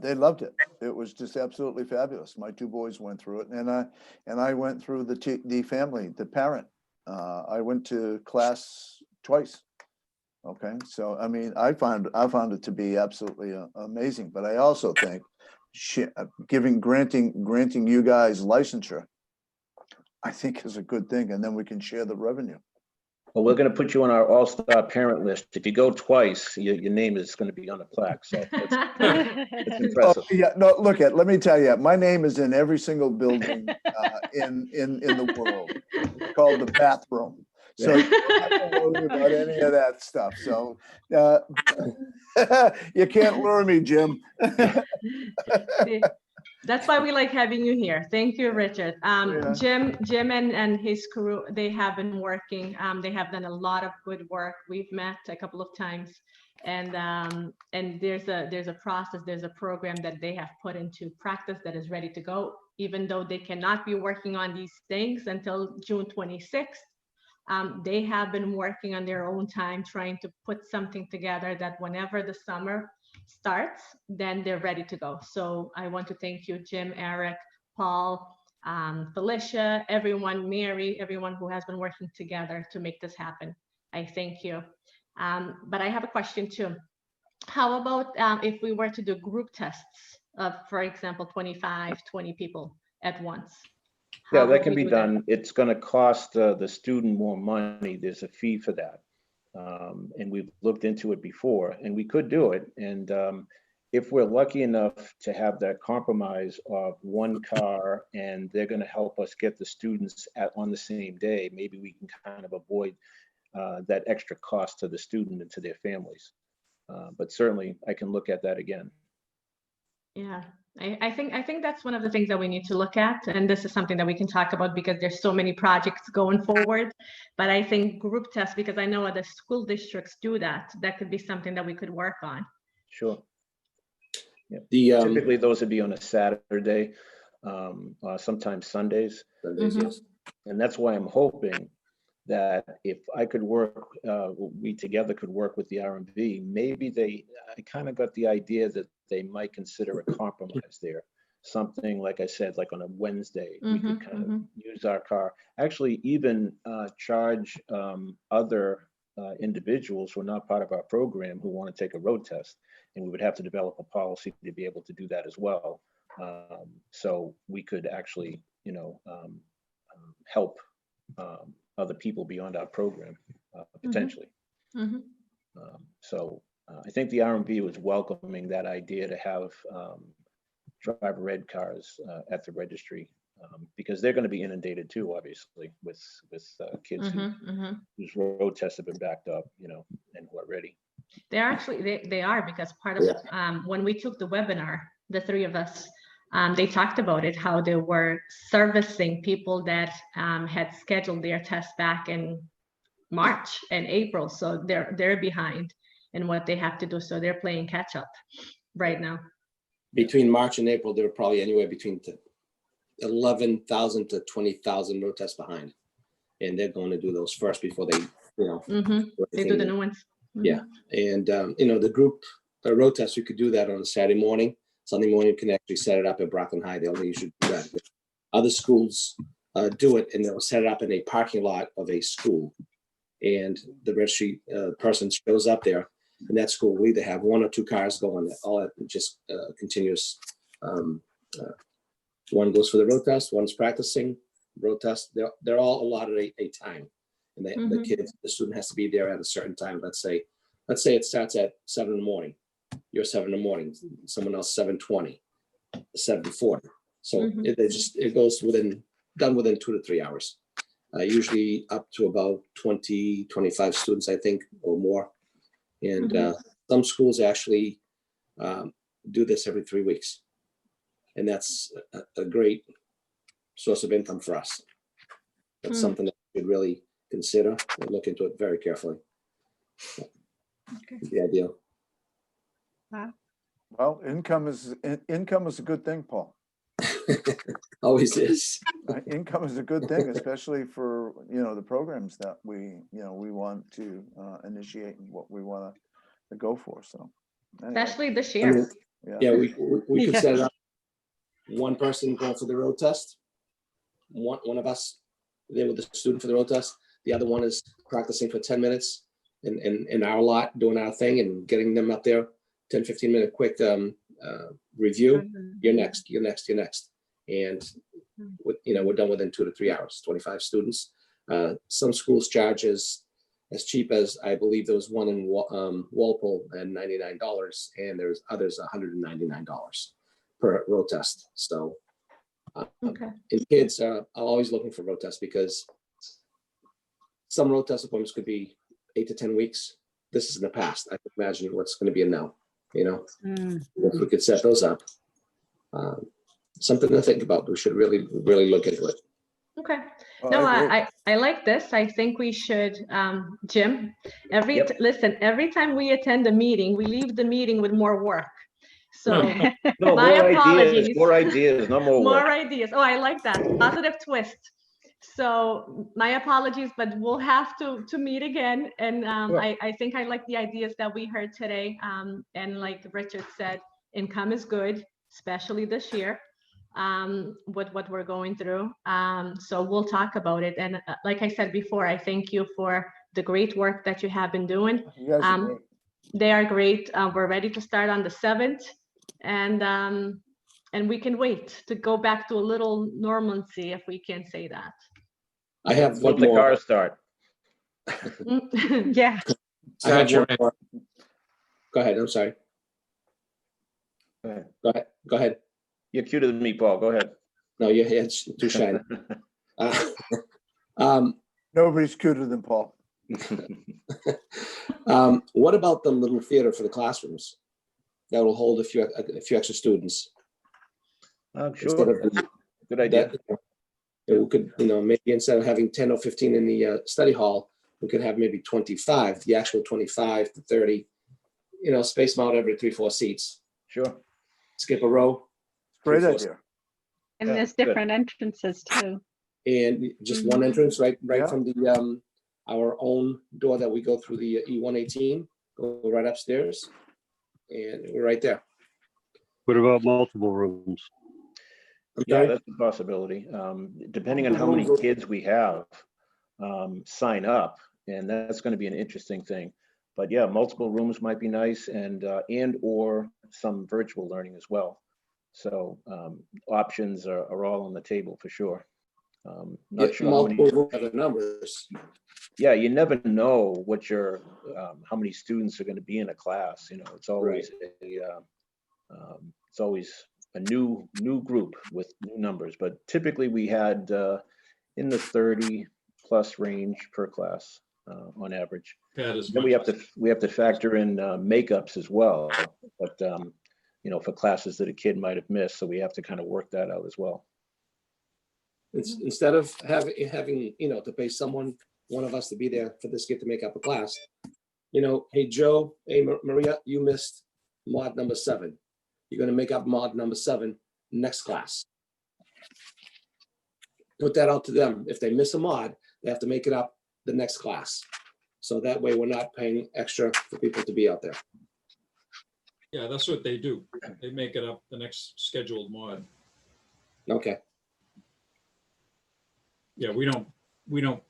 A: they loved it. It was just absolutely fabulous. My two boys went through it, and I went through the parent. I went to class twice. Okay, so I mean, I found it to be absolutely amazing. But I also think granting you guys licensure, I think is a good thing, and then we can share the revenue.
L: Well, we're going to put you on our all-star parent list. If you go twice, your name is going to be on a plaque. So it's impressive.
A: Oh, yeah, no, let me tell you, my name is in every single building in the world. It's called the bathroom. So you don't have to worry about any of that stuff. So you can't lure me, Jim.
B: That's why we like having you here. Thank you, Richard. Jim and his crew, they have been working. They have done a lot of good work. We've met a couple of times, and there's a process, there's a program that they have put into practice that is ready to go, even though they cannot be working on these things until June 26th. They have been working on their own time, trying to put something together that whenever the summer starts, then they're ready to go. So I want to thank you, Jim, Eric, Paul, Felicia, everyone, Mary, everyone who has been working together to make this happen. I thank you. But I have a question too. How about if we were to do group tests of, for example, 25, 20 people at once?
L: Yeah, that can be done. It's going to cost the student more money. There's a fee for that. And we've looked into it before, and we could do it. And if we're lucky enough to have that compromise of one car and they're going to help us get the students on the same day, maybe we can kind of avoid that extra cost to the student and to their families. But certainly I can look at that again.
B: Yeah, I think that's one of the things that we need to look at, and this is something that we can talk about because there's so many projects going forward. But I think group tests, because I know other school districts do that, that could be something that we could work on.
L: Sure. Yeah. Typically those would be on a Saturday, sometimes Sundays.
J: Sundays, yes.
L: And that's why I'm hoping that if I could work, we together could work with the RMV, maybe I kind of got the idea that they might consider a compromise there. Something, like I said, like on a Wednesday, we could kind of use our car, actually even charge other individuals who are not part of our program who want to take a road test. And we would have to develop a policy to be able to do that as well. So we could actually, help other people beyond our program, potentially. So I think the RMV was welcoming that idea to have driver ed cars at the registry, because they're going to be inundated too, obviously, with kids whose road tests have been backed up, and who are ready.
B: They're actually, they are, because part of when we took the webinar, the three of us, they talked about it, how they were servicing people that had scheduled their test back in March and April. So they're behind in what they have to do. So they're playing catch up right now.
J: Between March and April, they were probably anywhere between 11,000 to 20,000 road tests behind. And they're going to do those first before they,
B: they do the new ones.
J: Yeah. And, the group road test, you could do that on a Saturday morning. Sunday morning, you can actually set it up at Brockton High. They'll usually do that. Other schools do it, and they'll set it up in a parking lot of a school. And the registry person shows up there, and that school will either have one or two cars going, all at just continuous. One goes for the road test, one's practicing road test. They're all allotted a time, and the student has to be there at a certain time. Let's say it starts at 7 in the morning. You're 7 in the morning. Someone else 7:20, 7:40. So it goes done within 2 to 3 hours. Usually up to about 20, 25 students, I think, or more. And some schools actually do this every 3 weeks. And that's a great source of income for us. That's something that we should really consider and look into it very carefully. The ideal.
A: Well, income is a good thing, Paul.
J: Always is.
A: Income is a good thing, especially for the programs that we want to initiate and what we want to go for. So, anyway.
B: Especially this year.
J: We could set it up. One person going for the road test. One of us there with the student for the road test. The other one is practicing for 10 minutes in our lot, doing our thing and getting them up there. 10, 15 minute quick review. You're next. And we're done within 2 to 3 hours, 25 students. Some schools charge as cheap as, I believe there was one in Walpole at $99, and there's others $199 per road test. So and kids are always looking for road tests, because some road test appointments could be 8 to 10 weeks. This is in the past. I can imagine what's going to be a now. If we could set those up, something to think about. We should really look into it.
B: Okay. No, I like this. I think we should, Jim, listen, every time we attend a meeting, we leave the meeting with more work. So
L: no,
B: my apologies.
L: More ideas, no more work.
B: More ideas. Oh, I like that. Positive twist. So my apologies, but we'll have to meet again. And I think I like the ideas that we heard today. And like Richard said, income is good, especially this year, with what we're going through. So we'll talk about it. And like I said before, I thank you for the great work that you have been doing. They are great. We're ready to start on the 7th. And we can wait to go back to a little normalcy, if we can say that.
J: I have one
L: the
J: more.
L: car start.
B: Yeah.
J: I have one more. Go ahead. I'm sorry. Go ahead.
L: You're cuter than me, Paul. Go ahead.
J: No, your head's too shiny.
A: Nobody's cuter than Paul.
J: What about the little theater for the classrooms? That will hold a few extra students.
L: Sure,
J: Instead of
L: that's a good idea.
J: We could, maybe instead of having 10 or 15 in the study hall, we could have maybe 25, the actual 25 to 30, space them out every 3-4 seats.
L: Sure.
J: Skip a row.
A: Great
J: 3-4
A: idea.
G: And
L: Yeah,
G: there's
L: good.
G: different entrances too.
J: And just one entrance, right
A: Yeah.
J: from the our own door that we go through the E118, go right upstairs, and we're right there.
C: What about multiple rooms?
L: Yeah, that's a possibility. Depending on how many kids we have sign up, and that's going to be an interesting thing. But yeah, multiple rooms might be nice, and or some virtual learning as well. So options are all on the table for sure. Not sure how many.
J: Multiple other numbers.
L: Yeah, you never know what your how many students are going to be in a class. It's always it's always a new group with new numbers. But typically we had in the 30+ range per class on average. Then we have to factor in makeups as well. But for classes that a kid might have missed, so we have to kind of work that out as well.
J: Instead of having to pay one of us to be there for this kid to make up a class, hey Joe, hey Maria, you missed mod number 7. You're going to make up mod number 7 next class. Put that out to them. If they miss a mod, they have to make it up the next class. So that way we're not paying extra for people to be out there.
M: Yeah, that's what they do. They make it up the next scheduled mod.
J: Okay.
M: Yeah, we don't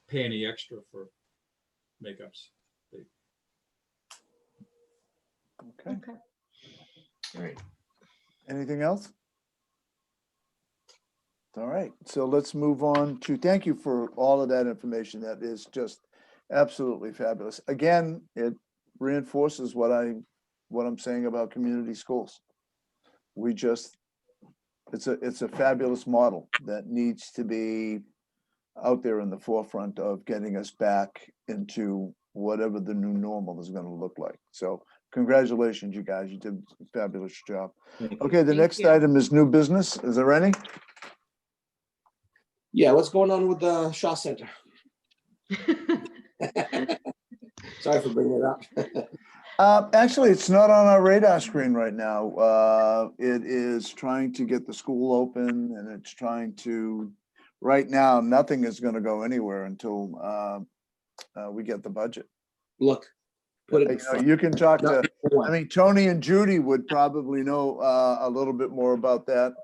M: pay any extra for makeups.
A: Okay.
K: All right.
A: Anything else? All right, so let's move on to, thank you for all of that information. That is just absolutely fabulous. Again, it reinforces what I'm saying about community schools. It's a fabulous model that needs to be out there in the forefront of getting us back into whatever the new normal is going to look like. So congratulations, you guys. You did a fabulous job. Okay, the next item is new business. Is there any?
J: Yeah, what's going on with the Shaw Center? Sorry for bringing it up.
A: Actually, it's not on our radar screen right now. It is trying to get the school open, and it's trying to, right now, nothing is going to go anywhere until we get the budget.
J: Look, put it in front.
A: You can talk to, I mean, Tony and Judy would probably know a little bit more about that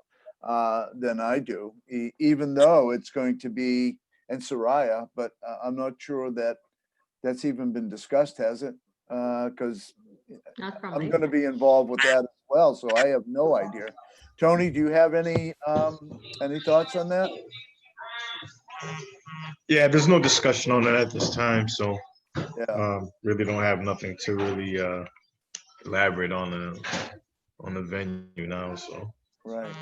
A: than I do, even though it's going to be in Soraya, but I'm not sure that that's even been discussed, has it? Because I'm going to be involved with that as well, so I have no idea. Tony, do you have any thoughts on that?
E: Yeah, there's no discussion on it at this time, so
A: yeah.
E: Really don't have nothing to really elaborate on the venue now. So
A: right.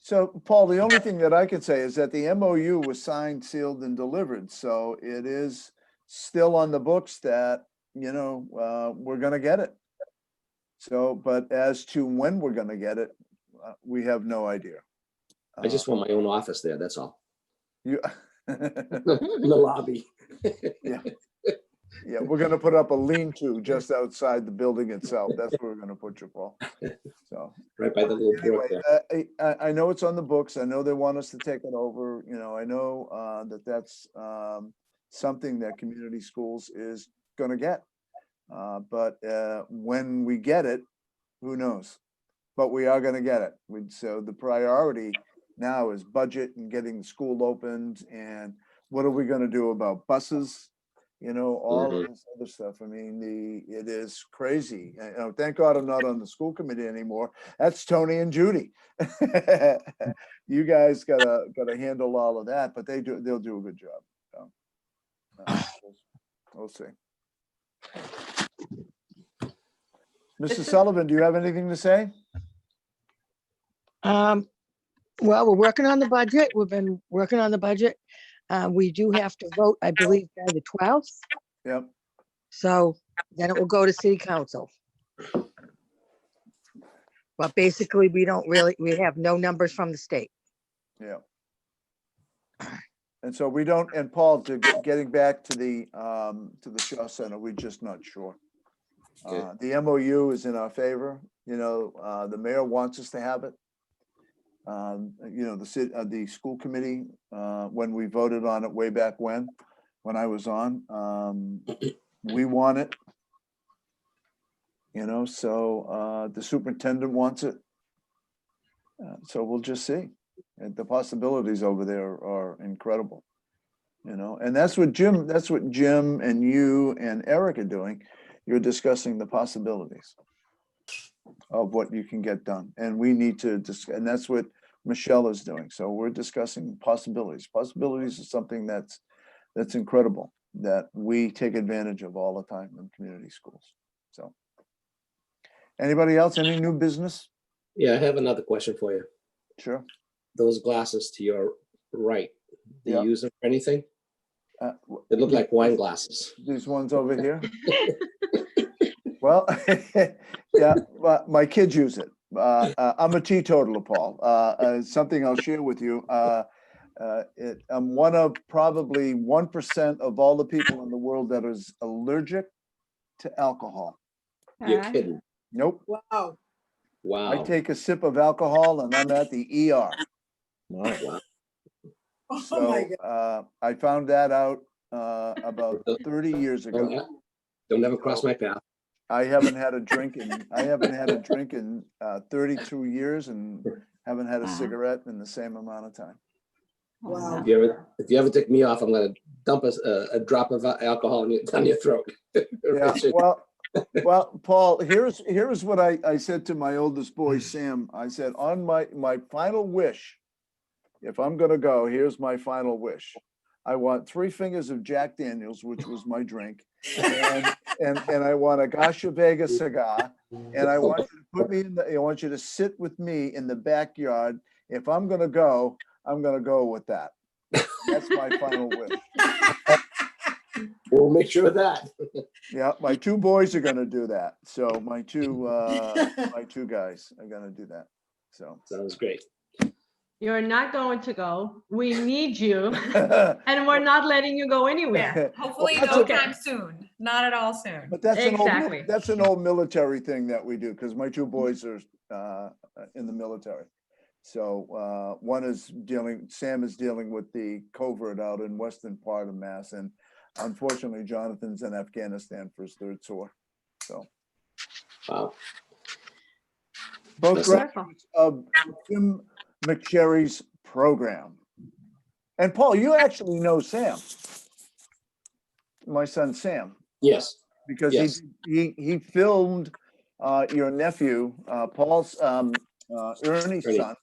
A: So Paul, the only thing that I can say is that the MOU was signed, sealed, and delivered. So it is still on the books that we're going to get it. So, but as to when we're going to get it, we have no idea.
J: I just want my own office there. That's all.
A: You
J: in the lobby.
A: Yeah, we're going to put up a lean-to just outside the building itself. That's where we're going to put you, Paul. So
J: right by the little brook there.
A: I know it's on the books. I know they want us to take it over. I know that's something that community schools is going to get. But when we get it, who knows? But we are going to get it. So the priority now is budget and getting the school opened, and what are we going to do about buses? All of this other stuff. I mean, it is crazy. Thank God I'm not on the school committee anymore. That's Tony and Judy. You guys gotta handle all of that, but they'll do a good job. So, we'll see. Mr. Sullivan, do you have anything to say?
N: Well, we're working on the budget. We've been working on the budget.
G: We do have to vote, I believe, by the 12th.
A: Yep.
G: So then it will go to city council. But basically, we have no numbers from the state.
A: Yeah. And so we don't, and Paul, getting back to the Shaw Center, we're just not sure. The MOU is in our favor. You know, the mayor wants us to have it. You know, the school committee, when we voted on it way back when I was on, we want it. You know, so the superintendent wants it. So we'll just see. And the possibilities over there are incredible. You know, and that's what Jim and you and Eric are doing. You're discussing the possibilities of what you can get done. And we need to discuss, and that's what Michelle is doing. So we're discussing possibilities. Possibilities is something that's incredible, that we take advantage of all the time in community schools. So anybody else, any new business?
J: Yeah, I have another question for you.
A: Sure.
J: Those glasses to your right, do you
A: Yeah.
J: use them for anything? They look like wine glasses.
A: These ones over here. Well, yeah, my kids use it. I'm a teetotaler, Paul. Something I'll share with you. I'm one of probably 1% of all the people in the world that is allergic to alcohol.
J: You're kidding.
A: Nope.
G: Wow.
J: Wow.
A: I take a sip of alcohol and I'm at the ER.
J: Wow.
A: So I found that out about 30 years ago.
J: Don't ever cross my path.
A: I haven't had a drink in 32 years and haven't had a cigarette in the same amount of time.
G: Wow.
J: If you ever take me off, I'm gonna dump a drop of alcohol down your throat.
A: Yeah, well, Paul, here's what I said to my oldest boy, Sam. I said, on my final wish, if I'm gonna go, here's my final wish. I want 3 fingers of Jack Daniels, which was my drink, and I want a Gasha Vega cigar, and I want you to put me I want you to sit with me in the backyard. If I'm gonna go, I'm gonna go with that. That's my final wish.
J: We'll make sure of that.
A: Yeah, my 2 boys are gonna do that. So my two guys are gonna do that. So
J: sounds great.
B: You're not going to go. We need you, and we're not letting you go anywhere.
N: Hopefully
A: Well,
N: no
A: that's
N: time soon. Not at all soon.
A: But that's
B: Exactly.
A: an old military thing that we do, because my 2 boys are in the military. So Sam is dealing with the covert out in western part of Mass, and unfortunately Jonathan's in Afghanistan for his 3rd tour. So
J: wow.
A: Both graduates of Jim McSherry's program. And Paul, you actually know Sam, my son Sam.
J: Yes.
A: Because
J: yes.
A: he filmed your nephew, Paul's Ernie's son,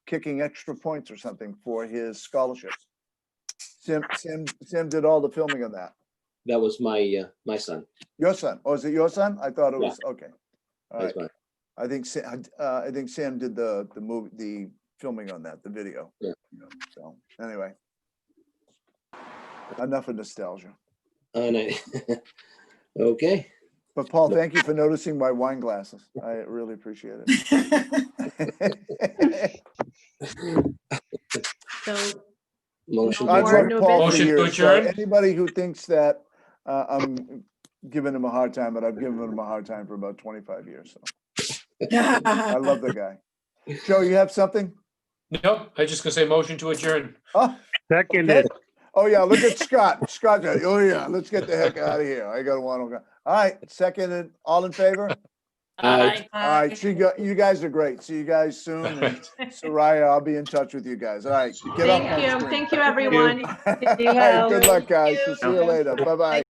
A: kicking extra points or something for his scholarship. Sam did all the filming of that.
J: That was my son.
A: Your son? Oh, is it your son? I thought it was okay. All right.
J: Mine.
A: I think Sam did the filming on that, the video.
J: Yeah.
A: So anyway, enough of nostalgia.
J: Okay.
A: But Paul, thank you for noticing my wine glasses. I really appreciate it.
B: So
J: Motion.
A: I've
B: more
A: loved
B: new
A: Paul for
I: Motion to
A: years, so
I: adjourn?
A: anybody who thinks that I'm giving him a hard time, but I've given him a hard time for about 25 years. So I love the guy. Joe, you have something?
I: Nope, I just gonna say motion to adjourn.
A: Oh,
C: Seconded.
A: oh yeah, look at Scott. Scott, oh yeah, let's get the heck out of here. I got one. All right, seconded. All in favor?
D: Aye.
A: All right, see you guys are great. See you guys soon. And Soraya, I'll be in touch with you guys. All right, get up.
B: thank you, everyone.
A: All right, good luck, guys. We'll see you later. Bye-bye.